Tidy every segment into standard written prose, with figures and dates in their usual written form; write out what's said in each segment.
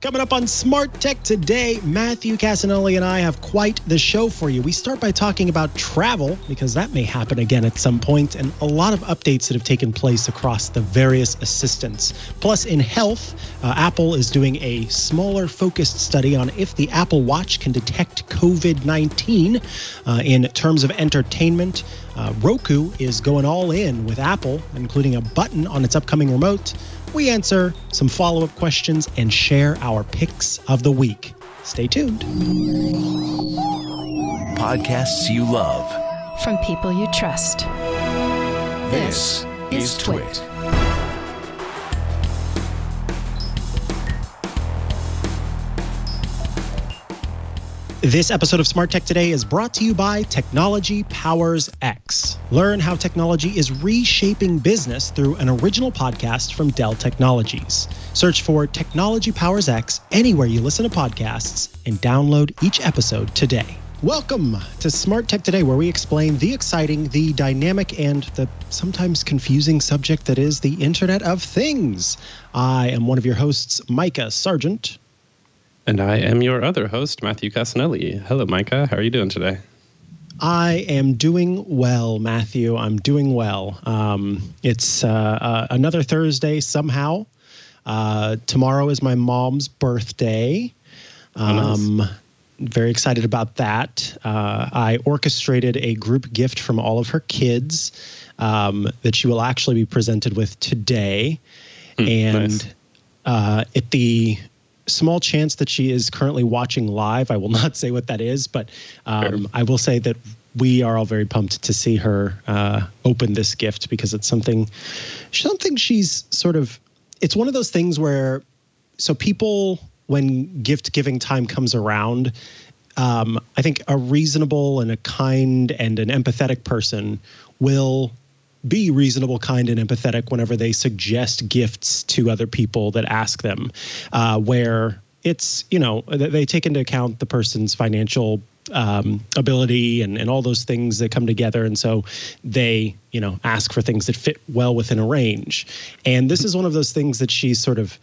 Coming up on Smart Tech today, Matthew Cassinelli and I have quite the show for you. We start by talking about travel, because that may happen again at some point, and a lot of updates that have taken place across the various assistants. Plus, in health, Apple is doing a smaller focused study on if the Apple Watch can detect COVID-19. In terms of entertainment, Roku is going all in with Apple, including a button on its upcoming remote. We answer some follow-up questions and share our picks of the week. Stay tuned. Podcasts you love. From people you trust. This is Twit. This episode of Smart Tech Today is brought to you by Technology Powers X. Learn how technology is reshaping business through an original podcast from Dell Technologies. Search for Technology Powers X anywhere you listen to podcasts and download each episode today. Welcome to Smart Tech Today, where we explain the exciting, the dynamic, and the sometimes confusing subject that is the Internet of Things. I am one of your hosts, Mikah Sargent. And I am your other host, Matthew Cassinelli. Hello, Mikah. How are you doing today? I am doing well, Matthew. I'm doing well. It's another Thursday somehow. Tomorrow is my mom's birthday. Nice. Very excited about that. I orchestrated a group gift from all of her kids that she will actually be presented with today. And nice. At the small chance that she is currently watching live, I will not say what that is, but I will say that we are all very pumped to see her open this gift, because it's something she's sort of, it's one of those things where, so people, when gift giving time comes around, I think a reasonable and a kind and an empathetic person will be reasonable, kind, and empathetic whenever they suggest gifts to other people that ask them, where it's, they take into account the person's financial ability and all those things that come together. And so they, ask for things that fit well within a range. And this is one of those things that she sort of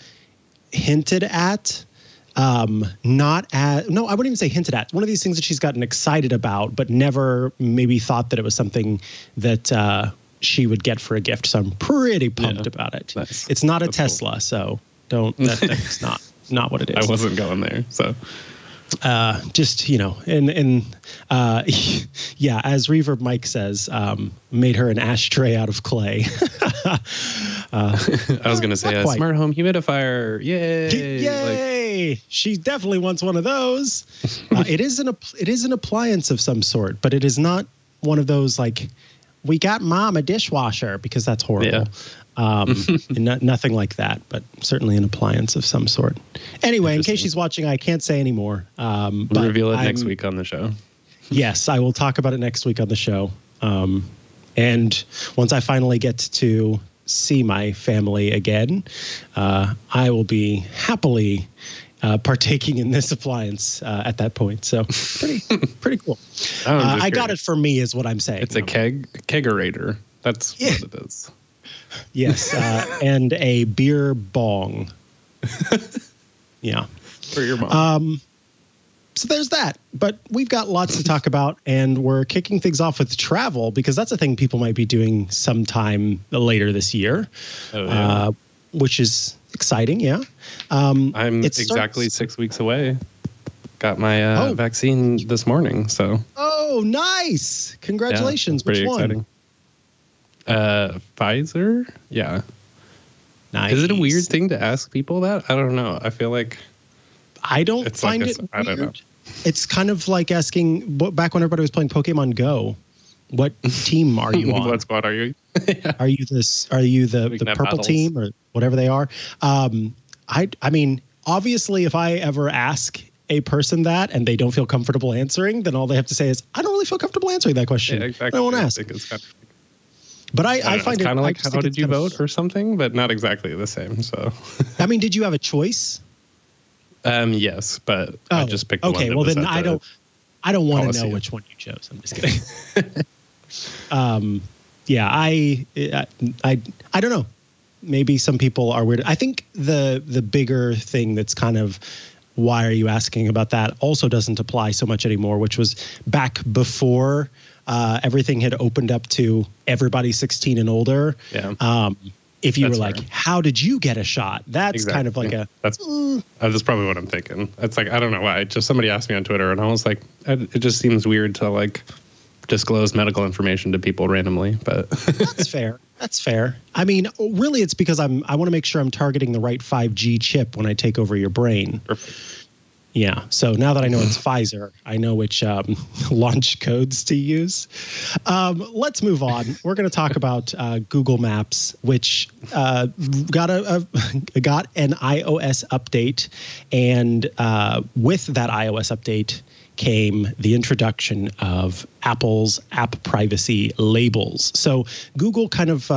hinted at. I wouldn't even say hinted at. One of these things that she's gotten excited about, but never maybe thought that it was something that she would get for a gift. So I'm pretty pumped about it. Nice. It's not a That's Tesla, cool. So that's not what it is. I wasn't going there, so. Just, yeah, as Reverb Mike says, made her an ashtray out of clay. I was going to say a smart home humidifier. Yay! Yay! She definitely wants one of those. It is an appliance of some sort, but it is not one of those like, we got mom a dishwasher, because that's horrible. Yeah. Nothing like that, but certainly an appliance of some sort. Anyway, in case she's watching, I can't say anymore. We'll reveal it next week on the show. Yes, I will talk about it next week on the show. And once I finally get to see my family again, I will be happily partaking in this appliance at that point. So pretty cool. I got it for me is what I'm saying. It's a kegerator. That's what it is. Yes. And a beer bong. Yeah. For your mom. So there's that. But we've got lots to talk about, and we're kicking things off with travel, because that's a thing people might be doing sometime later this year, which is exciting. Yeah. I'm exactly 6 weeks away. Got my vaccine this morning. So. Oh, nice. Congratulations. Yeah, Which exciting. Pfizer? Yeah. Nice. Is it a weird thing to ask people that? I don't know. I feel like I don't find it weird. I don't know. It's kind of like asking back when everybody was playing Pokemon Go, what team are you on? What squad are you? Yeah. Are you the purple battles. team or whatever they are? I mean, obviously, if I ever ask a person that and they don't feel comfortable answering, then all they have to say is, I don't really feel comfortable answering that question. Yeah, exactly. I won't ask. But I find it kind of like, how did you vote or something, but not exactly the same. So, I mean, did you have a choice? Yes, but I just picked the one that well, was then I don't want to know policy. which one you chose. I'm just kidding. Yeah, I don't know. maybe some people are weird. I think the bigger thing that's kind of why are you asking about that also doesn't apply so much anymore, which was back before everything had opened up to everybody 16 and older. Yeah. If you that's were like, fair. How did you get a shot? That's kind of like that's probably what I'm thinking. It's like, I don't know why. Just somebody asked me on Twitter, and I was like, it just seems weird to like disclose medical information to people randomly. But that's fair. That's fair. I mean, really, it's because I want to make sure I'm targeting the right 5G chip when I take over your brain. Perfect. Yeah. So now that I know it's Pfizer, I know which launch codes to use. Let's move on. We're going to talk about Google Maps, which got an iOS update. And with that iOS update came the introduction of Apple's app privacy labels. So Google kind of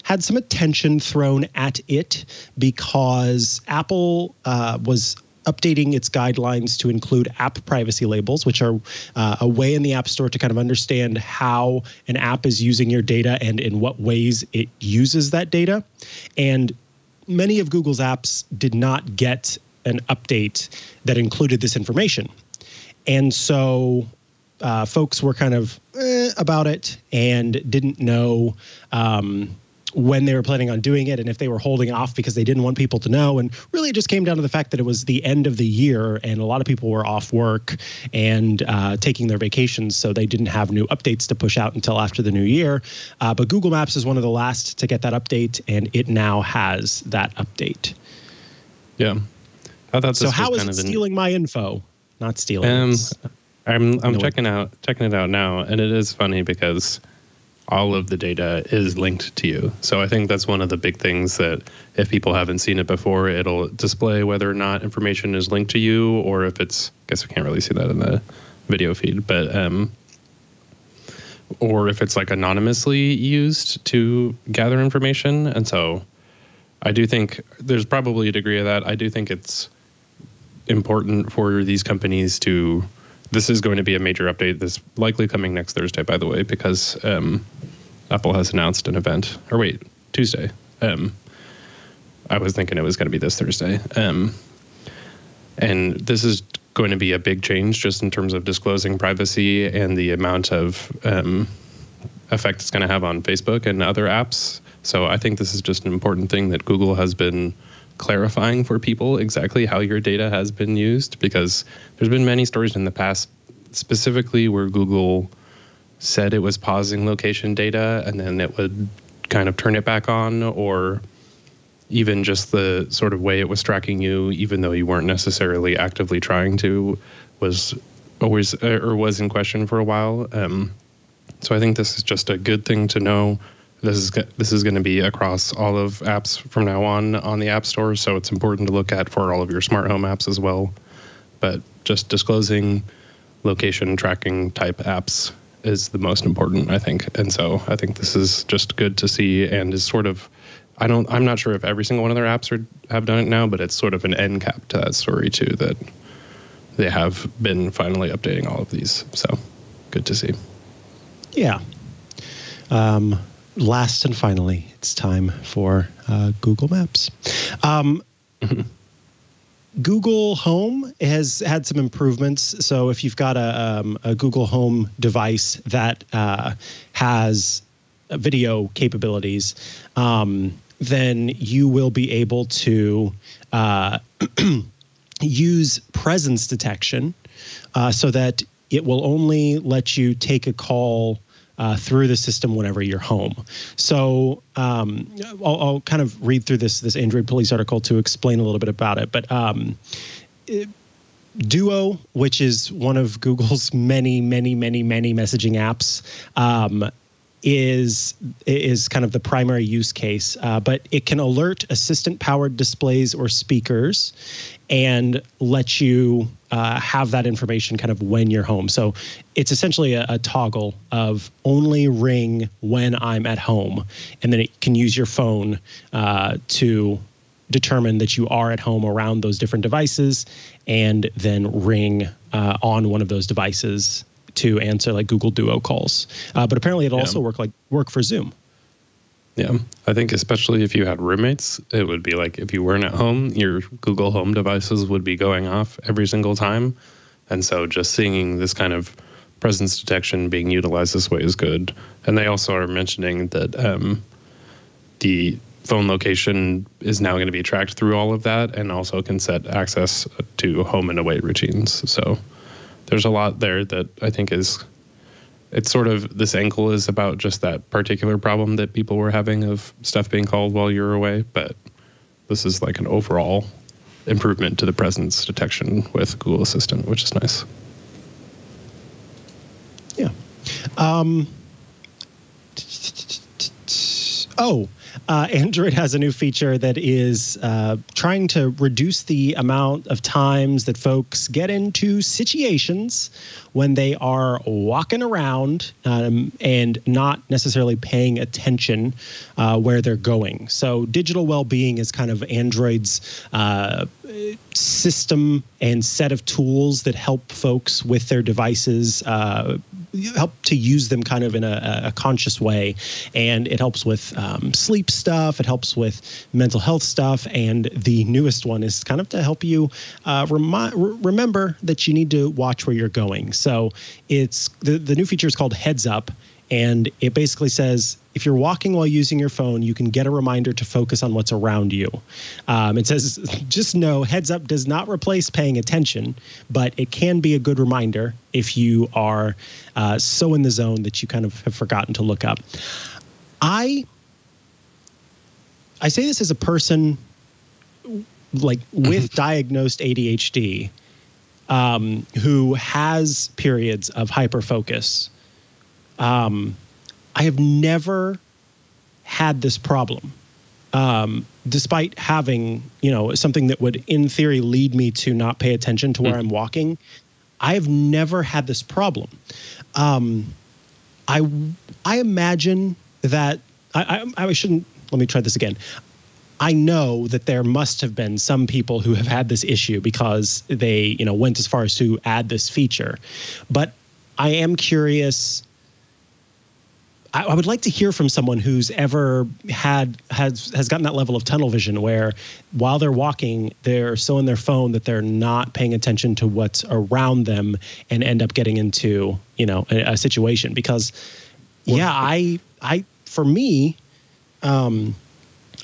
had some attention thrown at it because Apple was updating its guidelines to include app privacy labels, which are a way in the App Store to kind of understand how an app is using your data and in what ways it uses that data. And many of Google's apps did not get an update that included this information. And so folks were kind of about it and didn't know when they were planning on doing it and if they were holding off because they didn't want people to know. And really it just came down to the fact that it was the end of the year and a lot of people were off work and taking their vacations. So they didn't have new updates to push out until after the new year. But Google Maps is one of the last to get that update, and it now has that update. Yeah. I thought this so how was is kind it of stealing my info? Not stealing. I'm checking it out now, and it is funny because all of the data is linked to you. So I think that's one of the big things that if people haven't seen it before, it'll display whether or not information is linked to you, or if it's, I guess we can't really see that in the video feed, but or if it's like anonymously used to gather information. And so I do think there's probably a degree of that. I do think it's important for these companies to, this is going to be a major update that's likely coming next Thursday, by the way, because Apple has announced an event. Or wait, Tuesday. I was thinking it was going to be this Thursday. And this is going to be a big change just in terms of disclosing privacy and the amount of effect it's going to have on Facebook and other apps. So I think this is just an important thing that Google has been clarifying for people exactly how your data has been used, because there's been many stories in the past specifically where Google said it was pausing location data and then it would kind of turn it back on, or even just the sort of way it was tracking you, even though you weren't necessarily actively trying to, was always or was in question for a while. So I think this is just a good thing to know. This is going to be across all of apps from now on the App Store, so it's important to look at for all of your smart home apps as well. But just disclosing location tracking type apps is the most important, I think. And so I think this is just good to see, and is sort of, I'm not sure if every single one of their apps have done it now, but it's sort of an end cap to that story too, that they have been finally updating all of these. So good to see. Yeah. Last and finally, it's time for Google Maps. Google Home has had some improvements. So if you've got a Google Home device that has video capabilities, then you will be able to use presence detection so that it will only let you take a call through the system whenever you're home. So I'll kind of read through this Android Police article to explain a little bit about it. But Duo, which is one of Google's many messaging apps, is kind of the primary use case. But it can alert assistant-powered displays or speakers and let you have that information kind of when you're home. So it's essentially a toggle of only ring when I'm at home, and then it can use your phone to determine that you are at home around those different devices, and then ring on one of those devices to answer like Google Duo calls. But apparently it'll also work for Zoom. Yeah, I think especially if you had roommates, it would be like if you weren't at home, your Google Home devices would be going off every single time. And so just seeing this kind of presence detection being utilized this way is good. And they also are mentioning that the phone location is now going to be tracked through all of that and also can set access to home and away routines. So there's a lot there that I think is... It's sort of, this angle is about just that particular problem that people were having of stuff being called while you're away, but this is like an overall improvement to the presence detection with Google Assistant, which is nice. Yeah. Android has a new feature that is trying to reduce the amount of times that folks get into situations when they are walking around and not necessarily paying attention where they're going. So digital well-being is kind of Android's system and set of tools that help folks with their devices help to use them kind of in a conscious way. And it helps with sleep stuff. It helps with mental health stuff. And the newest one is kind of to help you remember that you need to watch where you're going. So it's the new feature is called Heads Up. And it basically says, if you're walking while using your phone, you can get a reminder to focus on what's around you. It says, just know, heads up does not replace paying attention, but it can be a good reminder if you are so in the zone that you kind of have forgotten to look up. I say this as a person like with diagnosed ADHD who has periods of hyperfocus. I have never had this problem, despite having, something that would, in theory, lead me to not pay attention to where I'm walking. I have never had this problem. I imagine that I shouldn't. Let me try this again. I know that there must have been some people who have had this issue because they, went as far as to add this feature. But I am curious. I would like to hear from someone who's ever has gotten that level of tunnel vision where while they're walking, they're so in their phone that they're not paying attention to what's around them and end up getting into, a situation. Because, for me,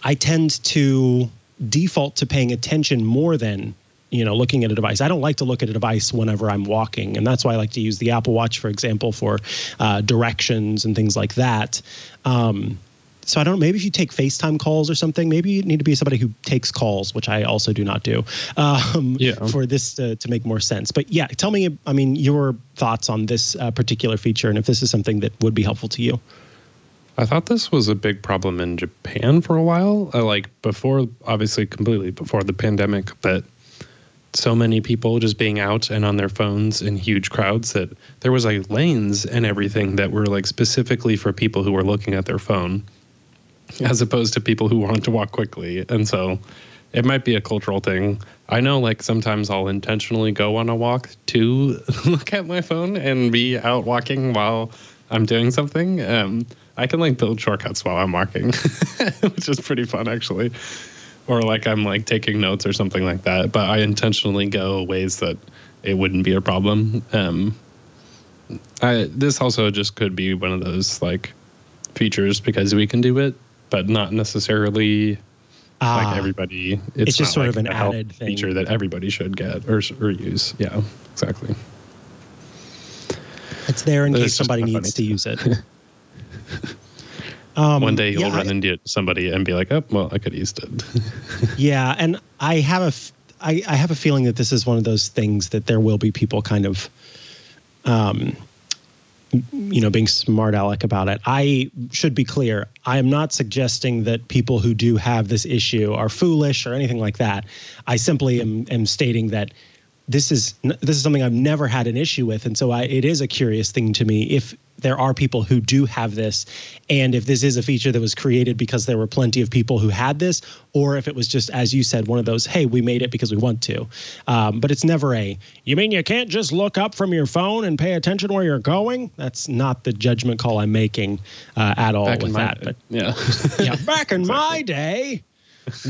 I tend to default to paying attention more than looking at a device. I don't like to look at a device whenever I'm walking. And that's why I like to use the Apple Watch, for example, for directions and things like that. So I don't know, maybe if you take FaceTime calls or something, maybe you need to be somebody who takes calls, which I also do not do, for this to make more sense. But yeah, tell me, your thoughts on this particular feature and if this is something that would be helpful to you. I thought this was a big problem in Japan for a while, completely before the pandemic, but so many people just being out and on their phones in huge crowds that there was lanes and everything that were specifically for people who were looking at their phone as opposed to people who wanted to walk quickly. And so it might be a cultural thing. I know sometimes I'll intentionally go on a walk to look at my phone and be out walking while I'm doing something. I can build shortcuts while I'm walking, which is pretty fun actually. Or I'm taking notes or something like that, but I intentionally go ways that it wouldn't be a problem. This also just could be one of those features because we can do it, but not necessarily everybody. It's just sort of an added feature that everybody should get or use. Yeah, exactly. It's there in case somebody needs to use it. One day you'll run into somebody and be like, "Oh, well, I could have used it." Yeah, and I have a feeling that this is one of those things that there will be people kind of, being smart aleck about it. I should be clear. I am not suggesting that people who do have this issue are foolish or anything like that. I simply am stating that this is something I've never had an issue with. And so it is a curious thing to me if there are people who do have this, and if this is a feature that was created because there were plenty of people who had this, or if it was just, as you said, one of those, hey, we made it because we want to. But it's never you mean you can't just look up from your phone and pay attention where you're going? That's not the judgment call I'm making at all with that. But yeah. Yeah, back in my day,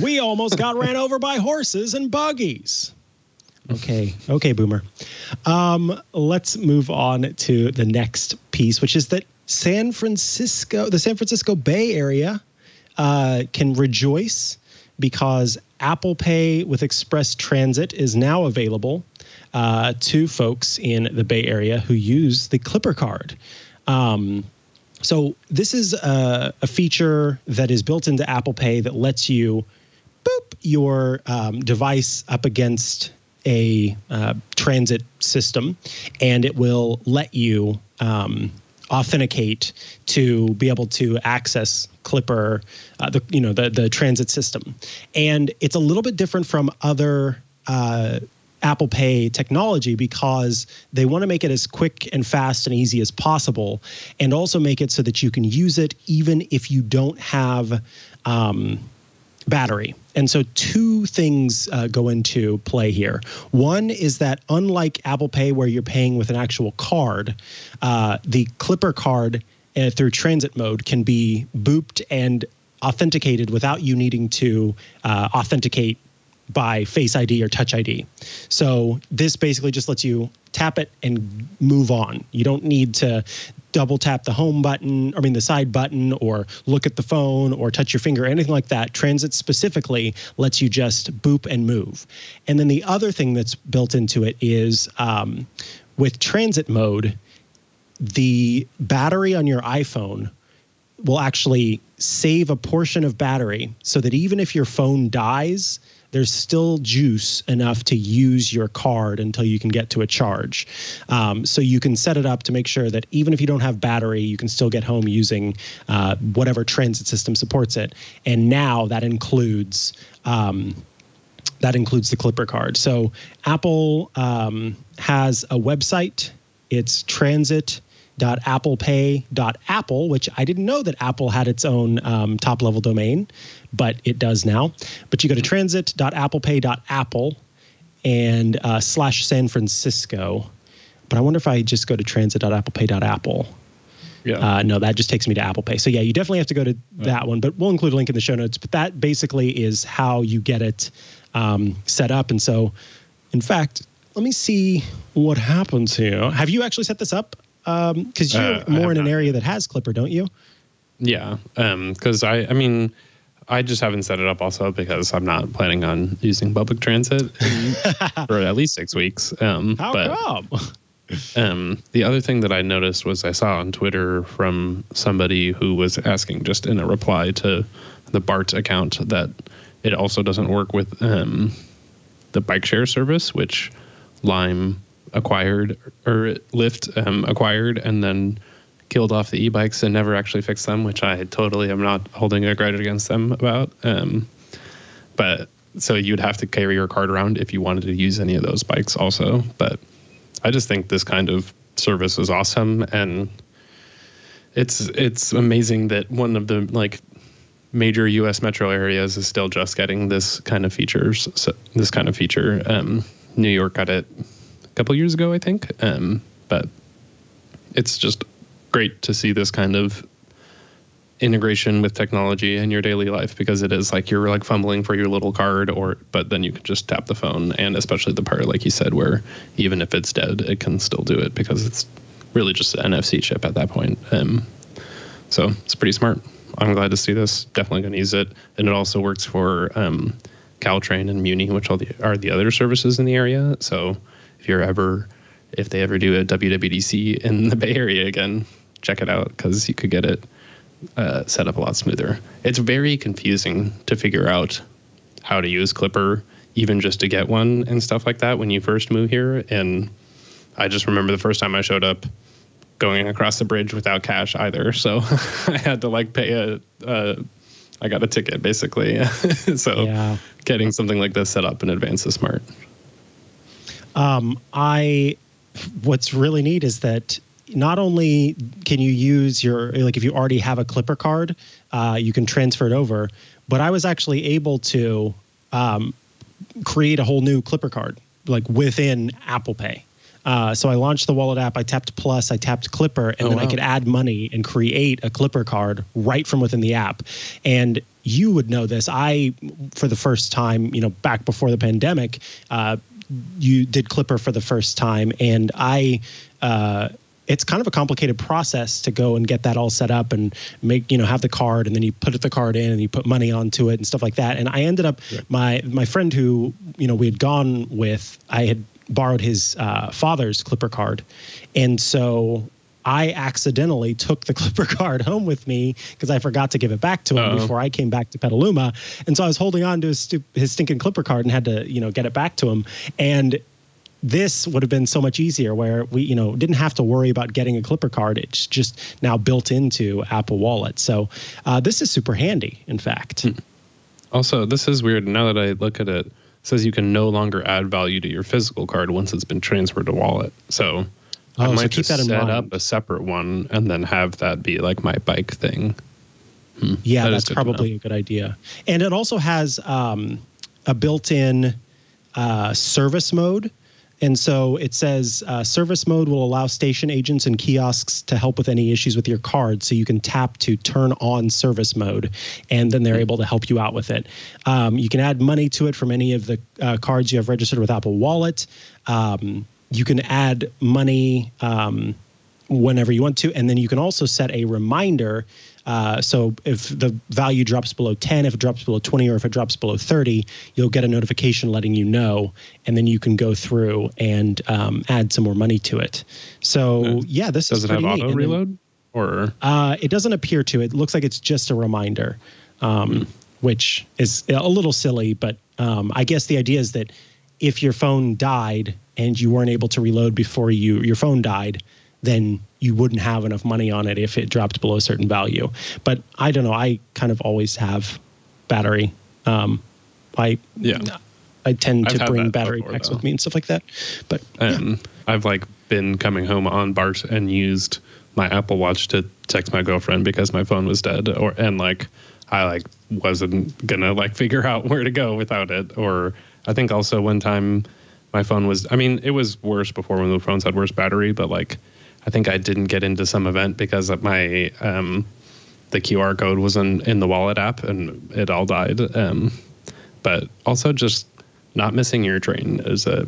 we almost got ran over by horses and buggies. Okay, Boomer. Let's move on to the next piece, which is that the San Francisco Bay Area can rejoice because Apple Pay with Express Transit is now available to folks in the Bay Area who use the Clipper card. So this is a feature that is built into Apple Pay that lets you boop your device up against a transit system, and it will let you authenticate to be able to access Clipper, the transit system. And it's a little bit different from other Apple Pay technology because they want to make it as quick and fast and easy as possible, and also make it so that you can use it even if you don't have battery. And so two things go into play here. One is that unlike Apple Pay where you're paying with an actual card, the Clipper card through transit mode can be booped and authenticated without you needing to authenticate by Face ID or Touch ID. So this basically just lets you tap it and move on. You don't need to double tap the side button, or look at the phone or touch your finger or anything like that. Transit specifically lets you just boop and move. And then the other thing that's built into it is with transit mode, the battery on your iPhone will actually save a portion of battery so that even if your phone dies, there's still juice enough to use your card until you can get to a charge. So you can set it up to make sure that even if you don't have battery, you can still get home using whatever transit system supports it. And now that includes the Clipper card. So Apple has a website. It's transit.applepay.apple, which I didn't know that Apple had its own top-level domain, but it does now. But you go to transit.applepay.apple and /San Francisco. But I wonder if I just go to transit.applepay.apple. Yeah. No, that just takes me to Apple Pay. So yeah, you definitely have to go to that one, but we'll include a link in the show notes. But that basically is how you get it set up. And so, in fact, let me see what happens here. Have you actually set this up? Because you're more in an area that has Clipper, don't you? Yeah, because I just haven't set it up also because I'm not planning on using public transit for at least 6 weeks. How come? The other thing that I noticed was I saw on Twitter from somebody who was asking just in a reply to the BART account that it also doesn't work with the bike share service, which Lime acquired or Lyft acquired and then killed off the e-bikes and never actually fixed them, which I totally am not holding a grudge against them about. But so you'd have to carry your card around if you wanted to use any of those bikes also. But I just think this kind of service is awesome, and it's amazing that one of the major U.S. metro areas is still just getting this kind of features. So this kind of feature, New York got it a couple years ago, I think. But it's just great to see this kind of integration with technology in your daily life, because it is like you're fumbling for your little card, but then you can just tap the phone, and especially the part like you said where even if it's dead it can still do it because it's really just an NFC chip at that point. So it's pretty smart. I'm glad to see this. Definitely going to use it, and it also works for Caltrain and Muni, which are the other services in the area. So if they ever do a WWDC in the Bay Area again, check it out because you could get it set up a lot smoother. It's very confusing to figure out how to use Clipper, even just to get one and stuff like that when you first move here. And I just remember the first time I showed up going across the bridge without cash either. So I had to pay I got a ticket basically. So yeah. Getting something like this set up in advance is smart. What's really neat is that not only can you use if you already have a Clipper card, you can transfer it over, but I was actually able to create a whole new Clipper card, like within Apple Pay. So I launched the wallet app, I tapped Plus, I tapped Clipper, and then I could add money and create a Clipper card right from within the app. And you would know this. For the first time, back before the pandemic, you did Clipper for the first time, and it's kind of a complicated process to go and get that all set up and make, have the card, and then you put the card in and you put money onto it and stuff like that. And I ended up, my friend who, we had gone with, I had borrowed his father's Clipper card. And so I accidentally took the Clipper card home with me because I forgot to give it back to him before I came back to Petaluma. And so I was holding on to his stinking Clipper card and had to, get it back to him. And this would have been so much easier where we, didn't have to worry about getting a Clipper card. It's just now built into Apple Wallet. So this is super handy, in fact. Also, this is weird. Now that I look at it, it says you can no longer add value to your physical card once it's been transferred to wallet. So I might just set up a separate one and then have that be like my bike thing. Yeah, that's probably a good idea. And it also has a built-in service mode. And so it says service mode will allow station agents and kiosks to help with any issues with your card. So you can tap to turn on service mode, and then they're able to help you out with it. You can add money to it from any of the cards you have registered with Apple Wallet. You can add money whenever you want to. And then you can also set a reminder. So if the value drops below 10, if it drops below 20, or if it drops below 30, you'll get a notification letting you know. And then you can go through and add some more money to it. So, yeah, this is pretty neat. Does it have auto reload? Or it doesn't appear to. It looks like it's just a reminder, which is a little silly. But I guess the idea is that if your phone died and you weren't able to reload before your phone died, then you wouldn't have enough money on it if it dropped below a certain value. But I don't know. I kind of always have battery. I tend to bring battery packs with me and stuff like that. But I've been coming home on BART and used my Apple Watch to text my girlfriend because my phone was dead, I wasn't gonna figure out where to go without it. Or I think also one time my phone was, it was worse before when the phones had worse battery, but I think I didn't get into some event because of my the QR code was in the wallet app and it all died. But also just not missing your train is a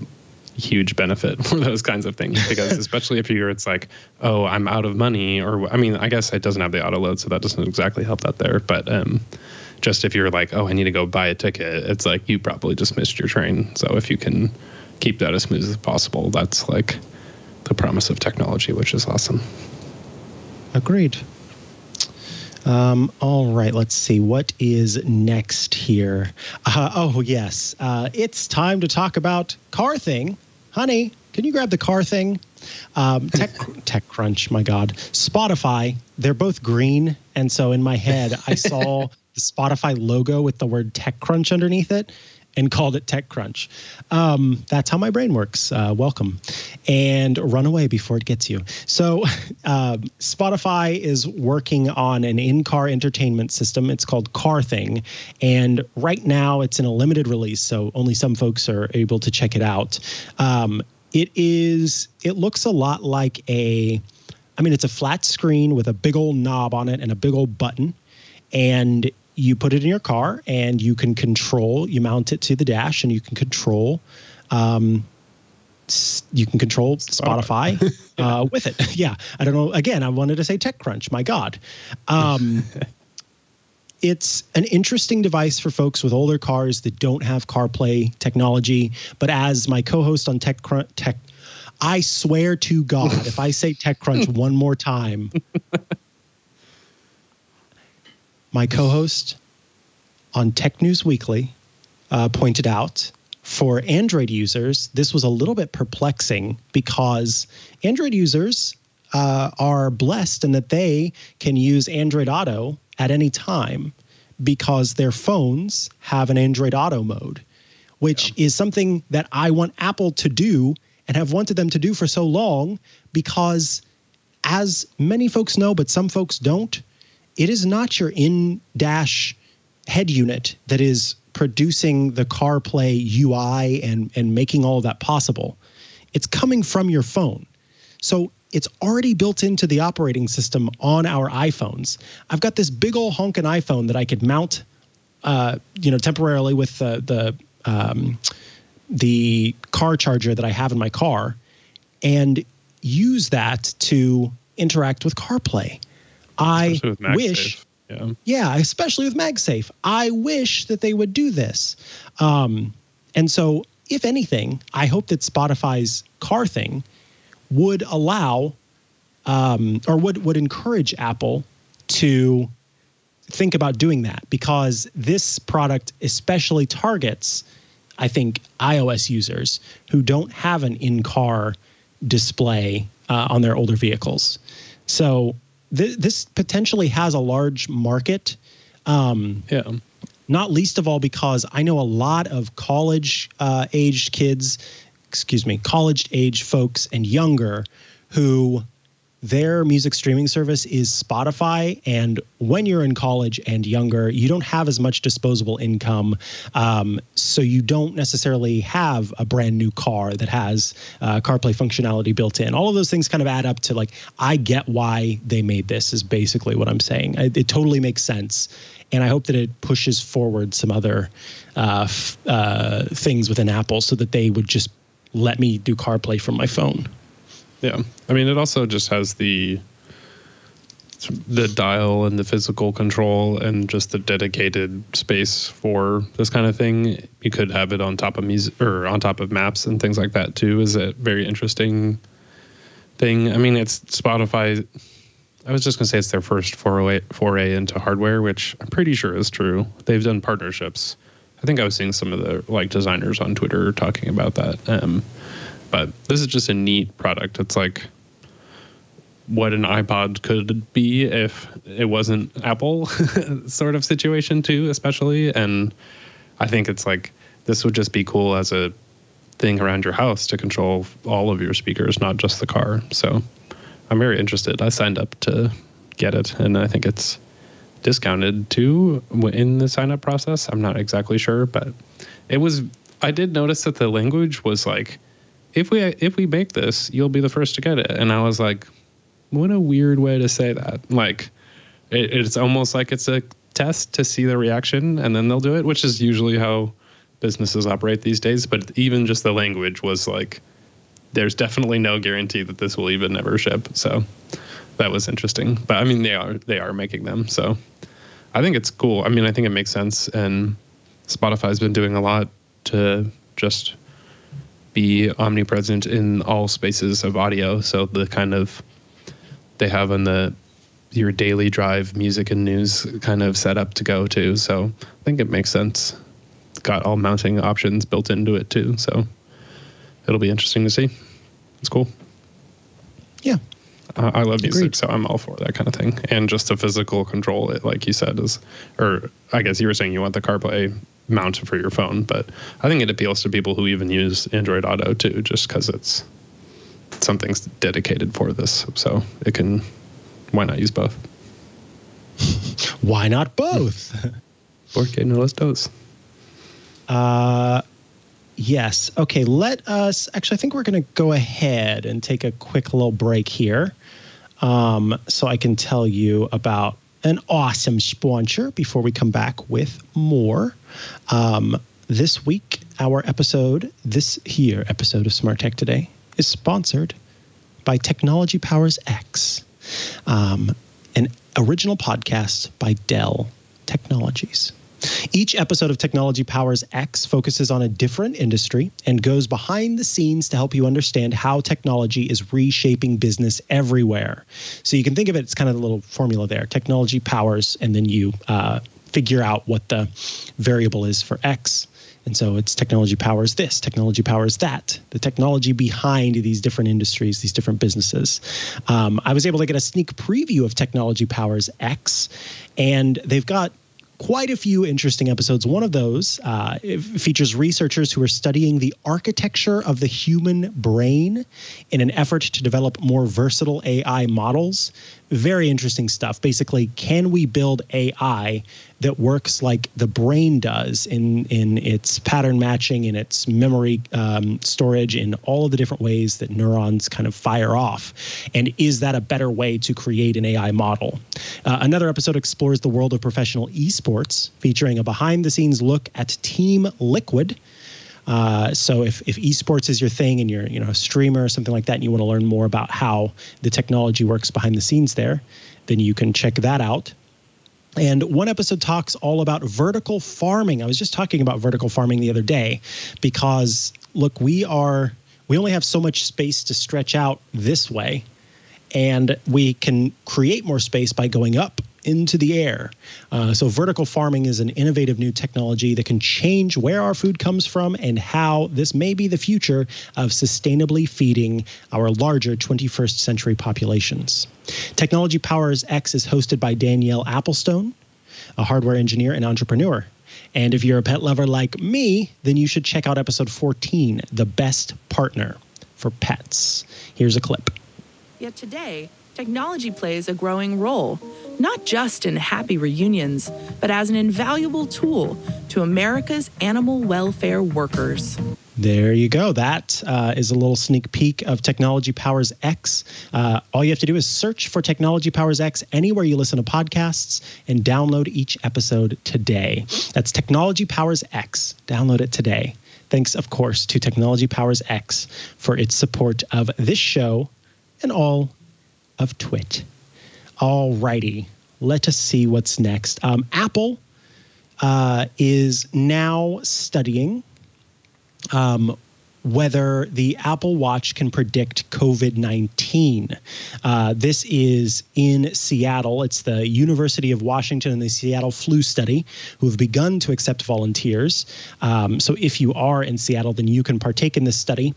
huge benefit for those kinds of things, because especially if it's I'm out of money, or I guess it doesn't have the auto load, so that doesn't exactly help that there. But just if you're I need to go buy a ticket, it's you probably just missed your train. So if you can keep that as smooth as possible, that's the promise of technology, which is awesome. Agreed. All right, let's see. What is next here? Yes. It's time to talk about Car Thing. Honey, can you grab the Car Thing? TechCrunch, my God. Spotify, they're both green. And so in my head, I saw the Spotify logo with the word TechCrunch underneath it and called it TechCrunch. That's how my brain works. Welcome. And run away before it gets you. So Spotify is working on an in-car entertainment system. It's called Car Thing. And right now it's in a limited release, so only some folks are able to check it out. It looks a lot like it's a flat screen with a big old knob on it and a big old button. And you put it in your car and you mount it to the dash, and you can control Spotify with it. Yeah. I don't know. Again, I wanted to say TechCrunch. My God. It's an interesting device for folks with older cars that don't have CarPlay technology. But as my co-host on TechCrunch, I swear to God, if I say TechCrunch one more time, my co-host on Tech News Weekly pointed out, for Android users, this was a little bit perplexing because Android users are blessed in that they can use Android Auto at any time because their phones have an Android Auto mode. which is something that I want Apple to do and have wanted them to do for so long, because as many folks know, but some folks don't, it is not your in-dash head unit that is producing the CarPlay UI and making all of that possible. It's coming from your phone. So it's already built into the operating system on our iPhones. I've got this big old honkin' iPhone that I could mount, temporarily with the car charger that I have in my car, and use that to interact with CarPlay. I wish, especially with MagSafe. I wish that they would do this. And so, if anything, I hope that Spotify's car thing would allow, or would encourage Apple to think about doing that, because this product especially targets, I think, iOS users who don't have an in-car display on their older vehicles. So this potentially has a large market. Not least of all because I know a lot of college-aged folks and younger who their music streaming service is Spotify. And when you're in college and younger, you don't have as much disposable income. So you don't necessarily have a brand new car that has CarPlay functionality built in. All of those things kind of add up to, like, I get why they made this, is basically what I'm saying. It totally makes sense. And I hope that it pushes forward some other things within Apple so that they would just let me do CarPlay from my phone. Yeah. I mean, it also just has the dial and the physical control and just the dedicated space for this kind of thing. You could have it on top of music or on top of maps and things like that too. Is a very interesting thing. I mean, it's Spotify. I was just going to say it's their first foray into hardware, which I'm pretty sure is true. They've done partnerships. I think I was seeing some of the designers on Twitter talking about that. But this is just a neat product. It's like what an iPod could be if it wasn't Apple sort of situation too, especially. And I think it's like this would just be cool as a thing around your house to control all of your speakers, not just the car. So I'm very interested. I signed up to get it, and I think it's discounted too in the sign up process. I'm not exactly sure, but I did notice that the language was like, if we make this, you'll be the first to get it. And I was like, what a weird way to say that. Like, it's almost like it's a test to see the reaction, and then they'll do it, which is usually how businesses operate these days. But even just the language was like, there's definitely no guarantee that this will even ever ship. So that was interesting. But I mean, they are making them. So I think it's cool. I mean, I think it makes sense. And Spotify's been doing a lot to just be omnipresent in all spaces of audio. So the kind of they have on your daily drive music and news kind of set up to go to. So I think it makes sense. It's got all mounting options built into it too. So it'll be interesting to see. It's cool. Yeah. I love music, Agreed. so I'm all for that kind of thing. And just the physical control, it, like you said, or I guess you were saying you want the CarPlay mount for your phone, but I think it appeals to people who even use Android Auto too, just because it's something's dedicated for this. So why not use both? Why not both? Porque no los dos. Yes. Okay, actually, I think we're going to go ahead and take a quick little break here so I can tell you about an awesome sponsor before we come back with more. This week, our episode of Smart Tech Today is sponsored by Technology Powers X, an original podcast by Dell Technologies. Each episode of Technology Powers X focuses on a different industry and goes behind the scenes to help you understand how technology is reshaping business everywhere. So you can think of it as kind of a little formula there. Technology powers, and then you figure out what the variable is for X. And so it's technology powers this, technology powers that, the technology behind these different industries, these different businesses. I was able to get a sneak preview of Technology Powers X, and they've got quite a few interesting episodes. One of those features researchers who are studying the architecture of the human brain in an effort to develop more versatile AI models. Very interesting stuff. Basically, can we build AI that works like the brain does in its pattern matching, in its memory storage, in all of the different ways that neurons kind of fire off? And is that a better way to create an AI model? Another episode explores the world of professional esports, featuring a behind-the-scenes look at Team Liquid. So if esports is your thing and you're a streamer or something like that and you want to learn more about how the technology works behind the scenes there, then you can check that out. And one episode talks all about vertical farming. I was just talking about vertical farming the other day because, look, we only have so much space to stretch out this way, and we can create more space by going up into the air. So vertical farming is an innovative new technology that can change where our food comes from and how this may be the future of sustainably feeding our larger 21st century populations. Technology Powers X is hosted by Danielle Applestone, a hardware engineer and entrepreneur. And if you're a pet lover like me, then you should check out episode 14, The Best Partner for Pets. Here's a clip. Yet today, technology plays a growing role, not just in happy reunions, but as an invaluable tool to America's animal welfare workers. There you go. That is a little sneak peek of Technology Powers X. All you have to do is search for Technology Powers X anywhere you listen to podcasts and download each episode today. That's Technology Powers X. Download it today. Thanks, of course, to Technology Powers X for its support of this show and all of Twit. All righty, let us see what's next. Apple is now studying whether the Apple Watch can predict COVID-19. This is in Seattle. It's the University of Washington and the Seattle Flu Study, who have begun to accept volunteers. So if you are in Seattle, then you can partake in this study.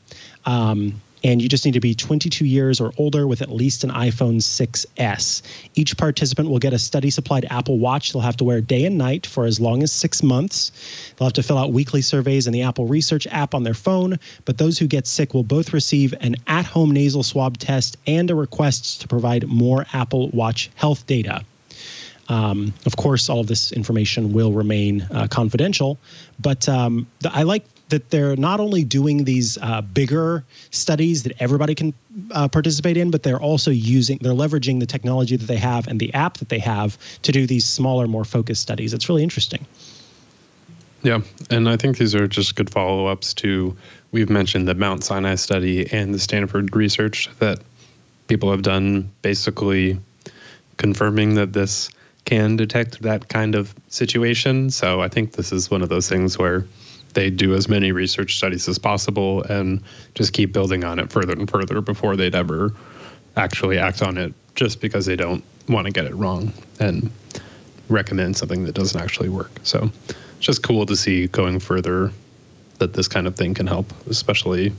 And you just need to be 22 years or older with at least an iPhone 6S. Each participant will get a study-supplied Apple Watch. They'll have to wear day and night for as long as 6 months. They'll have to fill out weekly surveys in the Apple Research app on their phone. But those who get sick will both receive an at-home nasal swab test and a request to provide more Apple Watch health data. Of course, all of this information will remain confidential. But I like that they're not only doing these bigger studies that everybody can participate in, but they're also leveraging the technology that they have and the app that they have to do these smaller, more focused studies. It's really interesting. Yeah, and I think these are just good follow-ups to, we've mentioned the Mount Sinai study and the Stanford research that people have done, basically confirming that this can detect that kind of situation. So I think this is one of those things where they do as many research studies as possible and just keep building on it further and further before they'd ever actually act on it, just because they don't want to get it wrong and recommend something that doesn't actually work. So it's just cool to see going further that this kind of thing can help, especially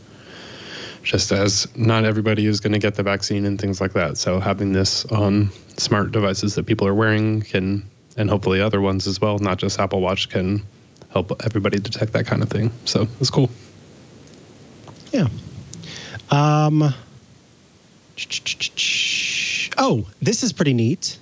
just as not everybody is going to get the vaccine and things like that. So having this on smart devices that people are wearing can, and hopefully other ones as well, not just Apple Watch, can help everybody detect that kind of thing. So it's cool. Yeah. Oh, this is pretty neat.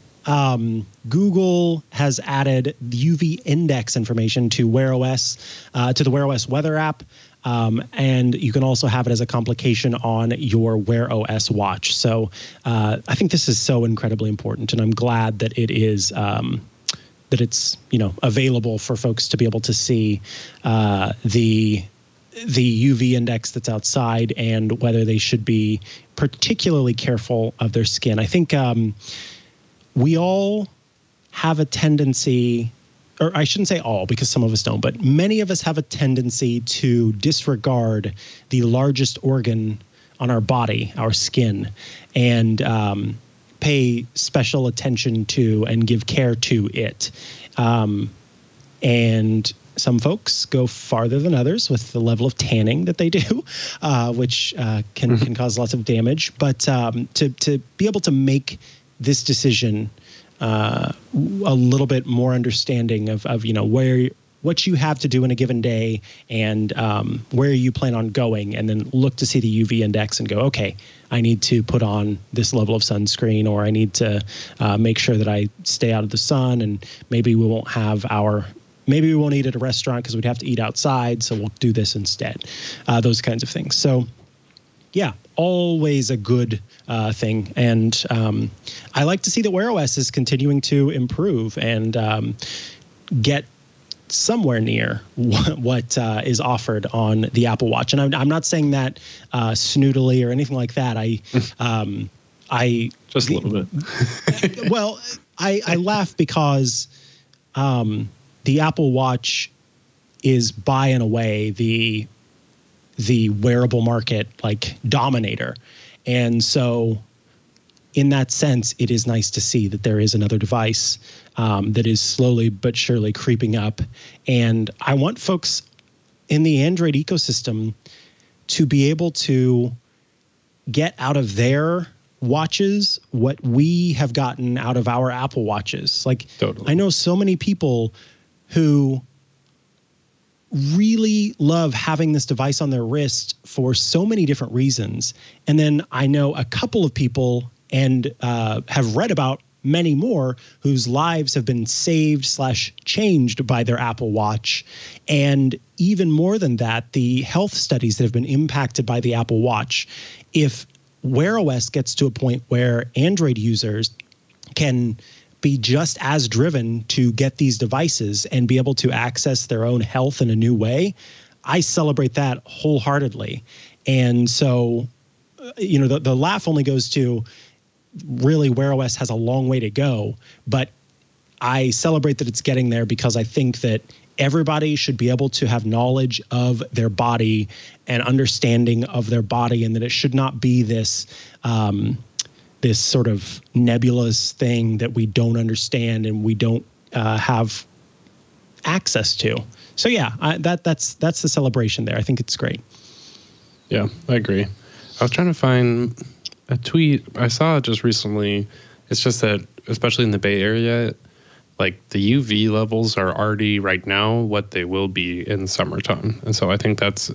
Google has added UV index information to Wear OS, to the Wear OS weather app. And you can also have it as a complication on your Wear OS watch. So I think this is so incredibly important, and I'm glad that it is that it's available for folks to be able to see the UV index that's outside and whether they should be particularly careful of their skin. I think we all have a tendency, or I shouldn't say all because some of us don't, but many of us have a tendency to disregard the largest organ on our body, our skin, and pay special attention to and give care to it. And some folks go farther than others with the level of tanning that they do, which can cause lots of damage. But to be able to make this decision a little bit more understanding of what you have to do in a given day and where you plan on going, and then look to see the UV index and go, okay, I need to put on this level of sunscreen, or I need to make sure that I stay out of the sun, and maybe we won't eat at a restaurant because we'd have to eat outside, so we'll do this instead. Those kinds of things. So yeah, always a good thing. And I like to see that Wear OS is continuing to improve and get somewhere near what is offered on the Apple Watch. And I'm not saying that snootily or anything like that. I just a little bit. Well, I laugh because the Apple Watch is by and away the wearable market dominator. And so in that sense, it is nice to see that there is another device that is slowly but surely creeping up. And I want folks in the Android ecosystem to be able to get out of their watches what we have gotten out of our Apple Watches. Totally. I know so many people who really love having this device on their wrist for so many different reasons. And then I know a couple of people and have read about many more whose lives have been saved/changed by their Apple Watch. And even more than that, the health studies that have been impacted by the Apple Watch. If Wear OS gets to a point where Android users can be just as driven to get these devices and be able to access their own health in a new way, I celebrate that wholeheartedly. And so, the laugh only goes to really Wear OS has a long way to go, but I celebrate that it's getting there because I think that everybody should be able to have knowledge of their body and understanding of their body, and that it should not be this this sort of nebulous thing that we don't understand and we don't have access to. So yeah, that's the celebration there. I think it's great. Yeah, I agree. I was trying to find a tweet I saw just recently. It's just that, especially in the Bay Area, the UV levels are already right now what they will be in summertime. And so I think that's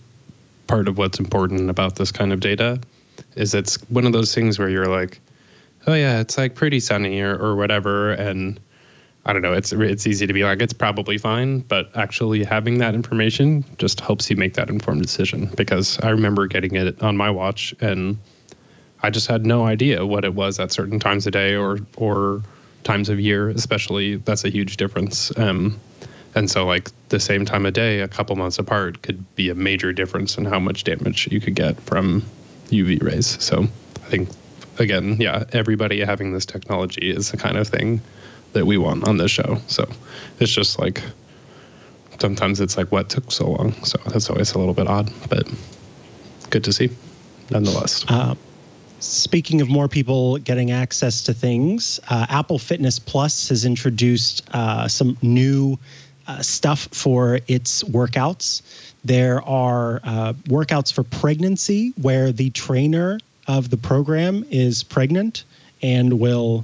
part of what's important about this kind of data, is it's one of those things where you're like, oh yeah, it's pretty sunny or whatever. And I don't know, it's easy to be like, it's probably fine. But actually having that information just helps you make that informed decision, because I remember getting it on my watch and I just had no idea what it was at certain times of day or times of year, especially. That's a huge difference. And so the same time of day, a couple months apart, could be a major difference in how much damage you could get from UV rays. So I think, again, yeah, everybody having this technology is the kind of thing that we want on this show. So it's just sometimes it's what took so long. So that's always a little bit odd, but good to see nonetheless. Speaking of more people getting access to things, Apple Fitness Plus has introduced some new stuff for its workouts. There are workouts for pregnancy where the trainer of the program is pregnant and will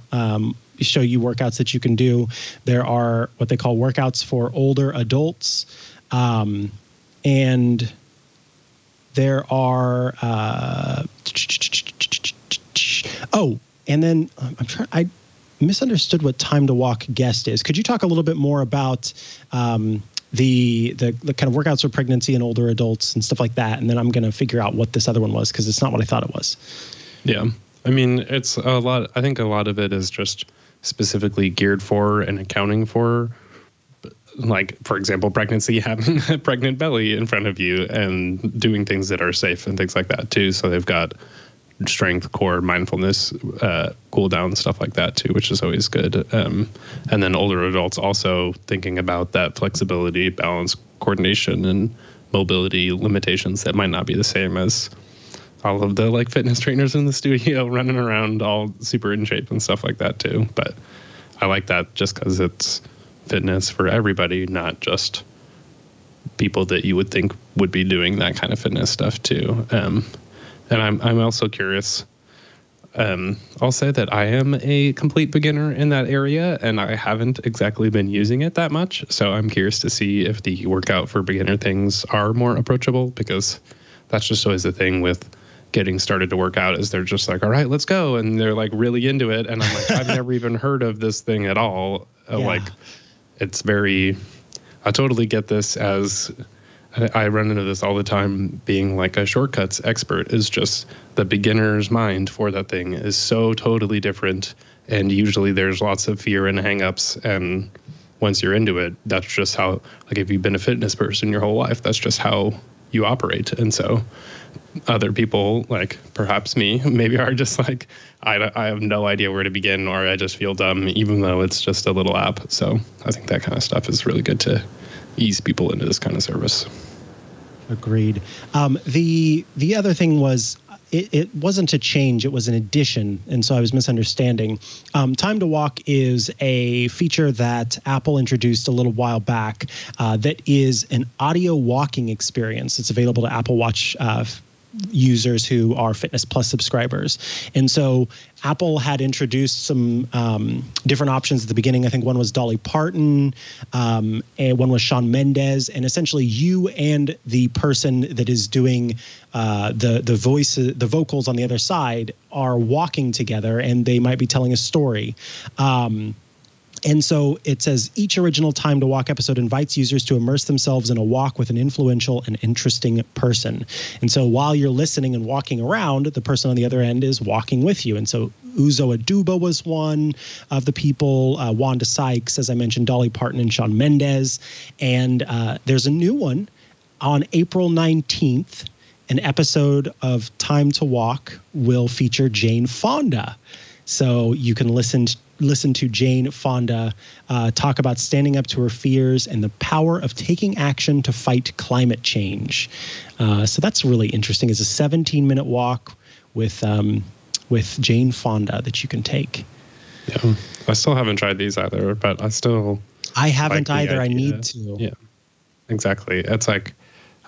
show you workouts that you can do. There are what they call workouts for older adults. And there are and then I misunderstood what Time to Walk guest is. Could you talk a little bit more about the kind of workouts for pregnancy and older adults and stuff like that? And then I'm going to figure out what this other one was, because it's not what I thought it was. Yeah. I mean, it's a lot. I think a lot of it is just specifically geared for and accounting for, for example, pregnancy, having a pregnant belly in front of you and doing things that are safe and things like that too. So they've got strength, core, mindfulness, cool down, stuff like that too, which is always good. And then older adults also thinking about that flexibility, balance, coordination, and mobility limitations that might not be the same as all of the fitness trainers in the studio running around all super in shape and stuff like that too. But I like that just because it's fitness for everybody, not just people that you would think would be doing that kind of fitness stuff too. And I'm also curious. I'll say that I am a complete beginner in that area, and I haven't exactly been using it that much. So I'm curious to see if the workout for beginner things are more approachable, because that's just always the thing with getting started to work out, is they're just like, all right, let's go. And they're like really into it. And I'm like, I've never even heard of this thing at all. Like, it's very, I totally get this, as I run into this all the time, being like a shortcuts expert, is just the beginner's mind for that thing is so totally different. And usually there's lots of fear and hangups. And once you're into it, that's just how, like, if you've been a fitness person your whole life, that's just how you operate. And so other people, like perhaps me, maybe are just like, I have no idea where to begin, or I just feel dumb, even though it's just a little app. So I think that kind of stuff is really good to ease people into this kind of service. Agreed. The other thing was, it wasn't a change, it was an addition, and so I was misunderstanding. Time to Walk is a feature that Apple introduced a little while back that is an audio walking experience. It's available to Apple Watch users who are Fitness Plus subscribers. And so Apple had introduced some different options at the beginning. I think one was Dolly Parton, and one was Shawn Mendes. And essentially you and the person that is doing the vocals on the other side are walking together, and they might be telling a story. And so it says each original Time to Walk episode invites users to immerse themselves in a walk with an influential and interesting person. And so while you're listening and walking around, the person on the other end is walking with you. And so Uzo Aduba was one of the people, Wanda Sykes, as I mentioned, Dolly Parton and Shawn Mendes. And there's a new one on April 19th. An episode of Time to Walk will feature Jane Fonda. So you can listen to Jane Fonda talk about standing up to her fears and the power of taking action to fight climate change. So that's really interesting. It's a 17-minute walk with Jane Fonda that you can take. Yeah, I still haven't tried these either, but I haven't like either. I need to. Yeah, exactly. It's like,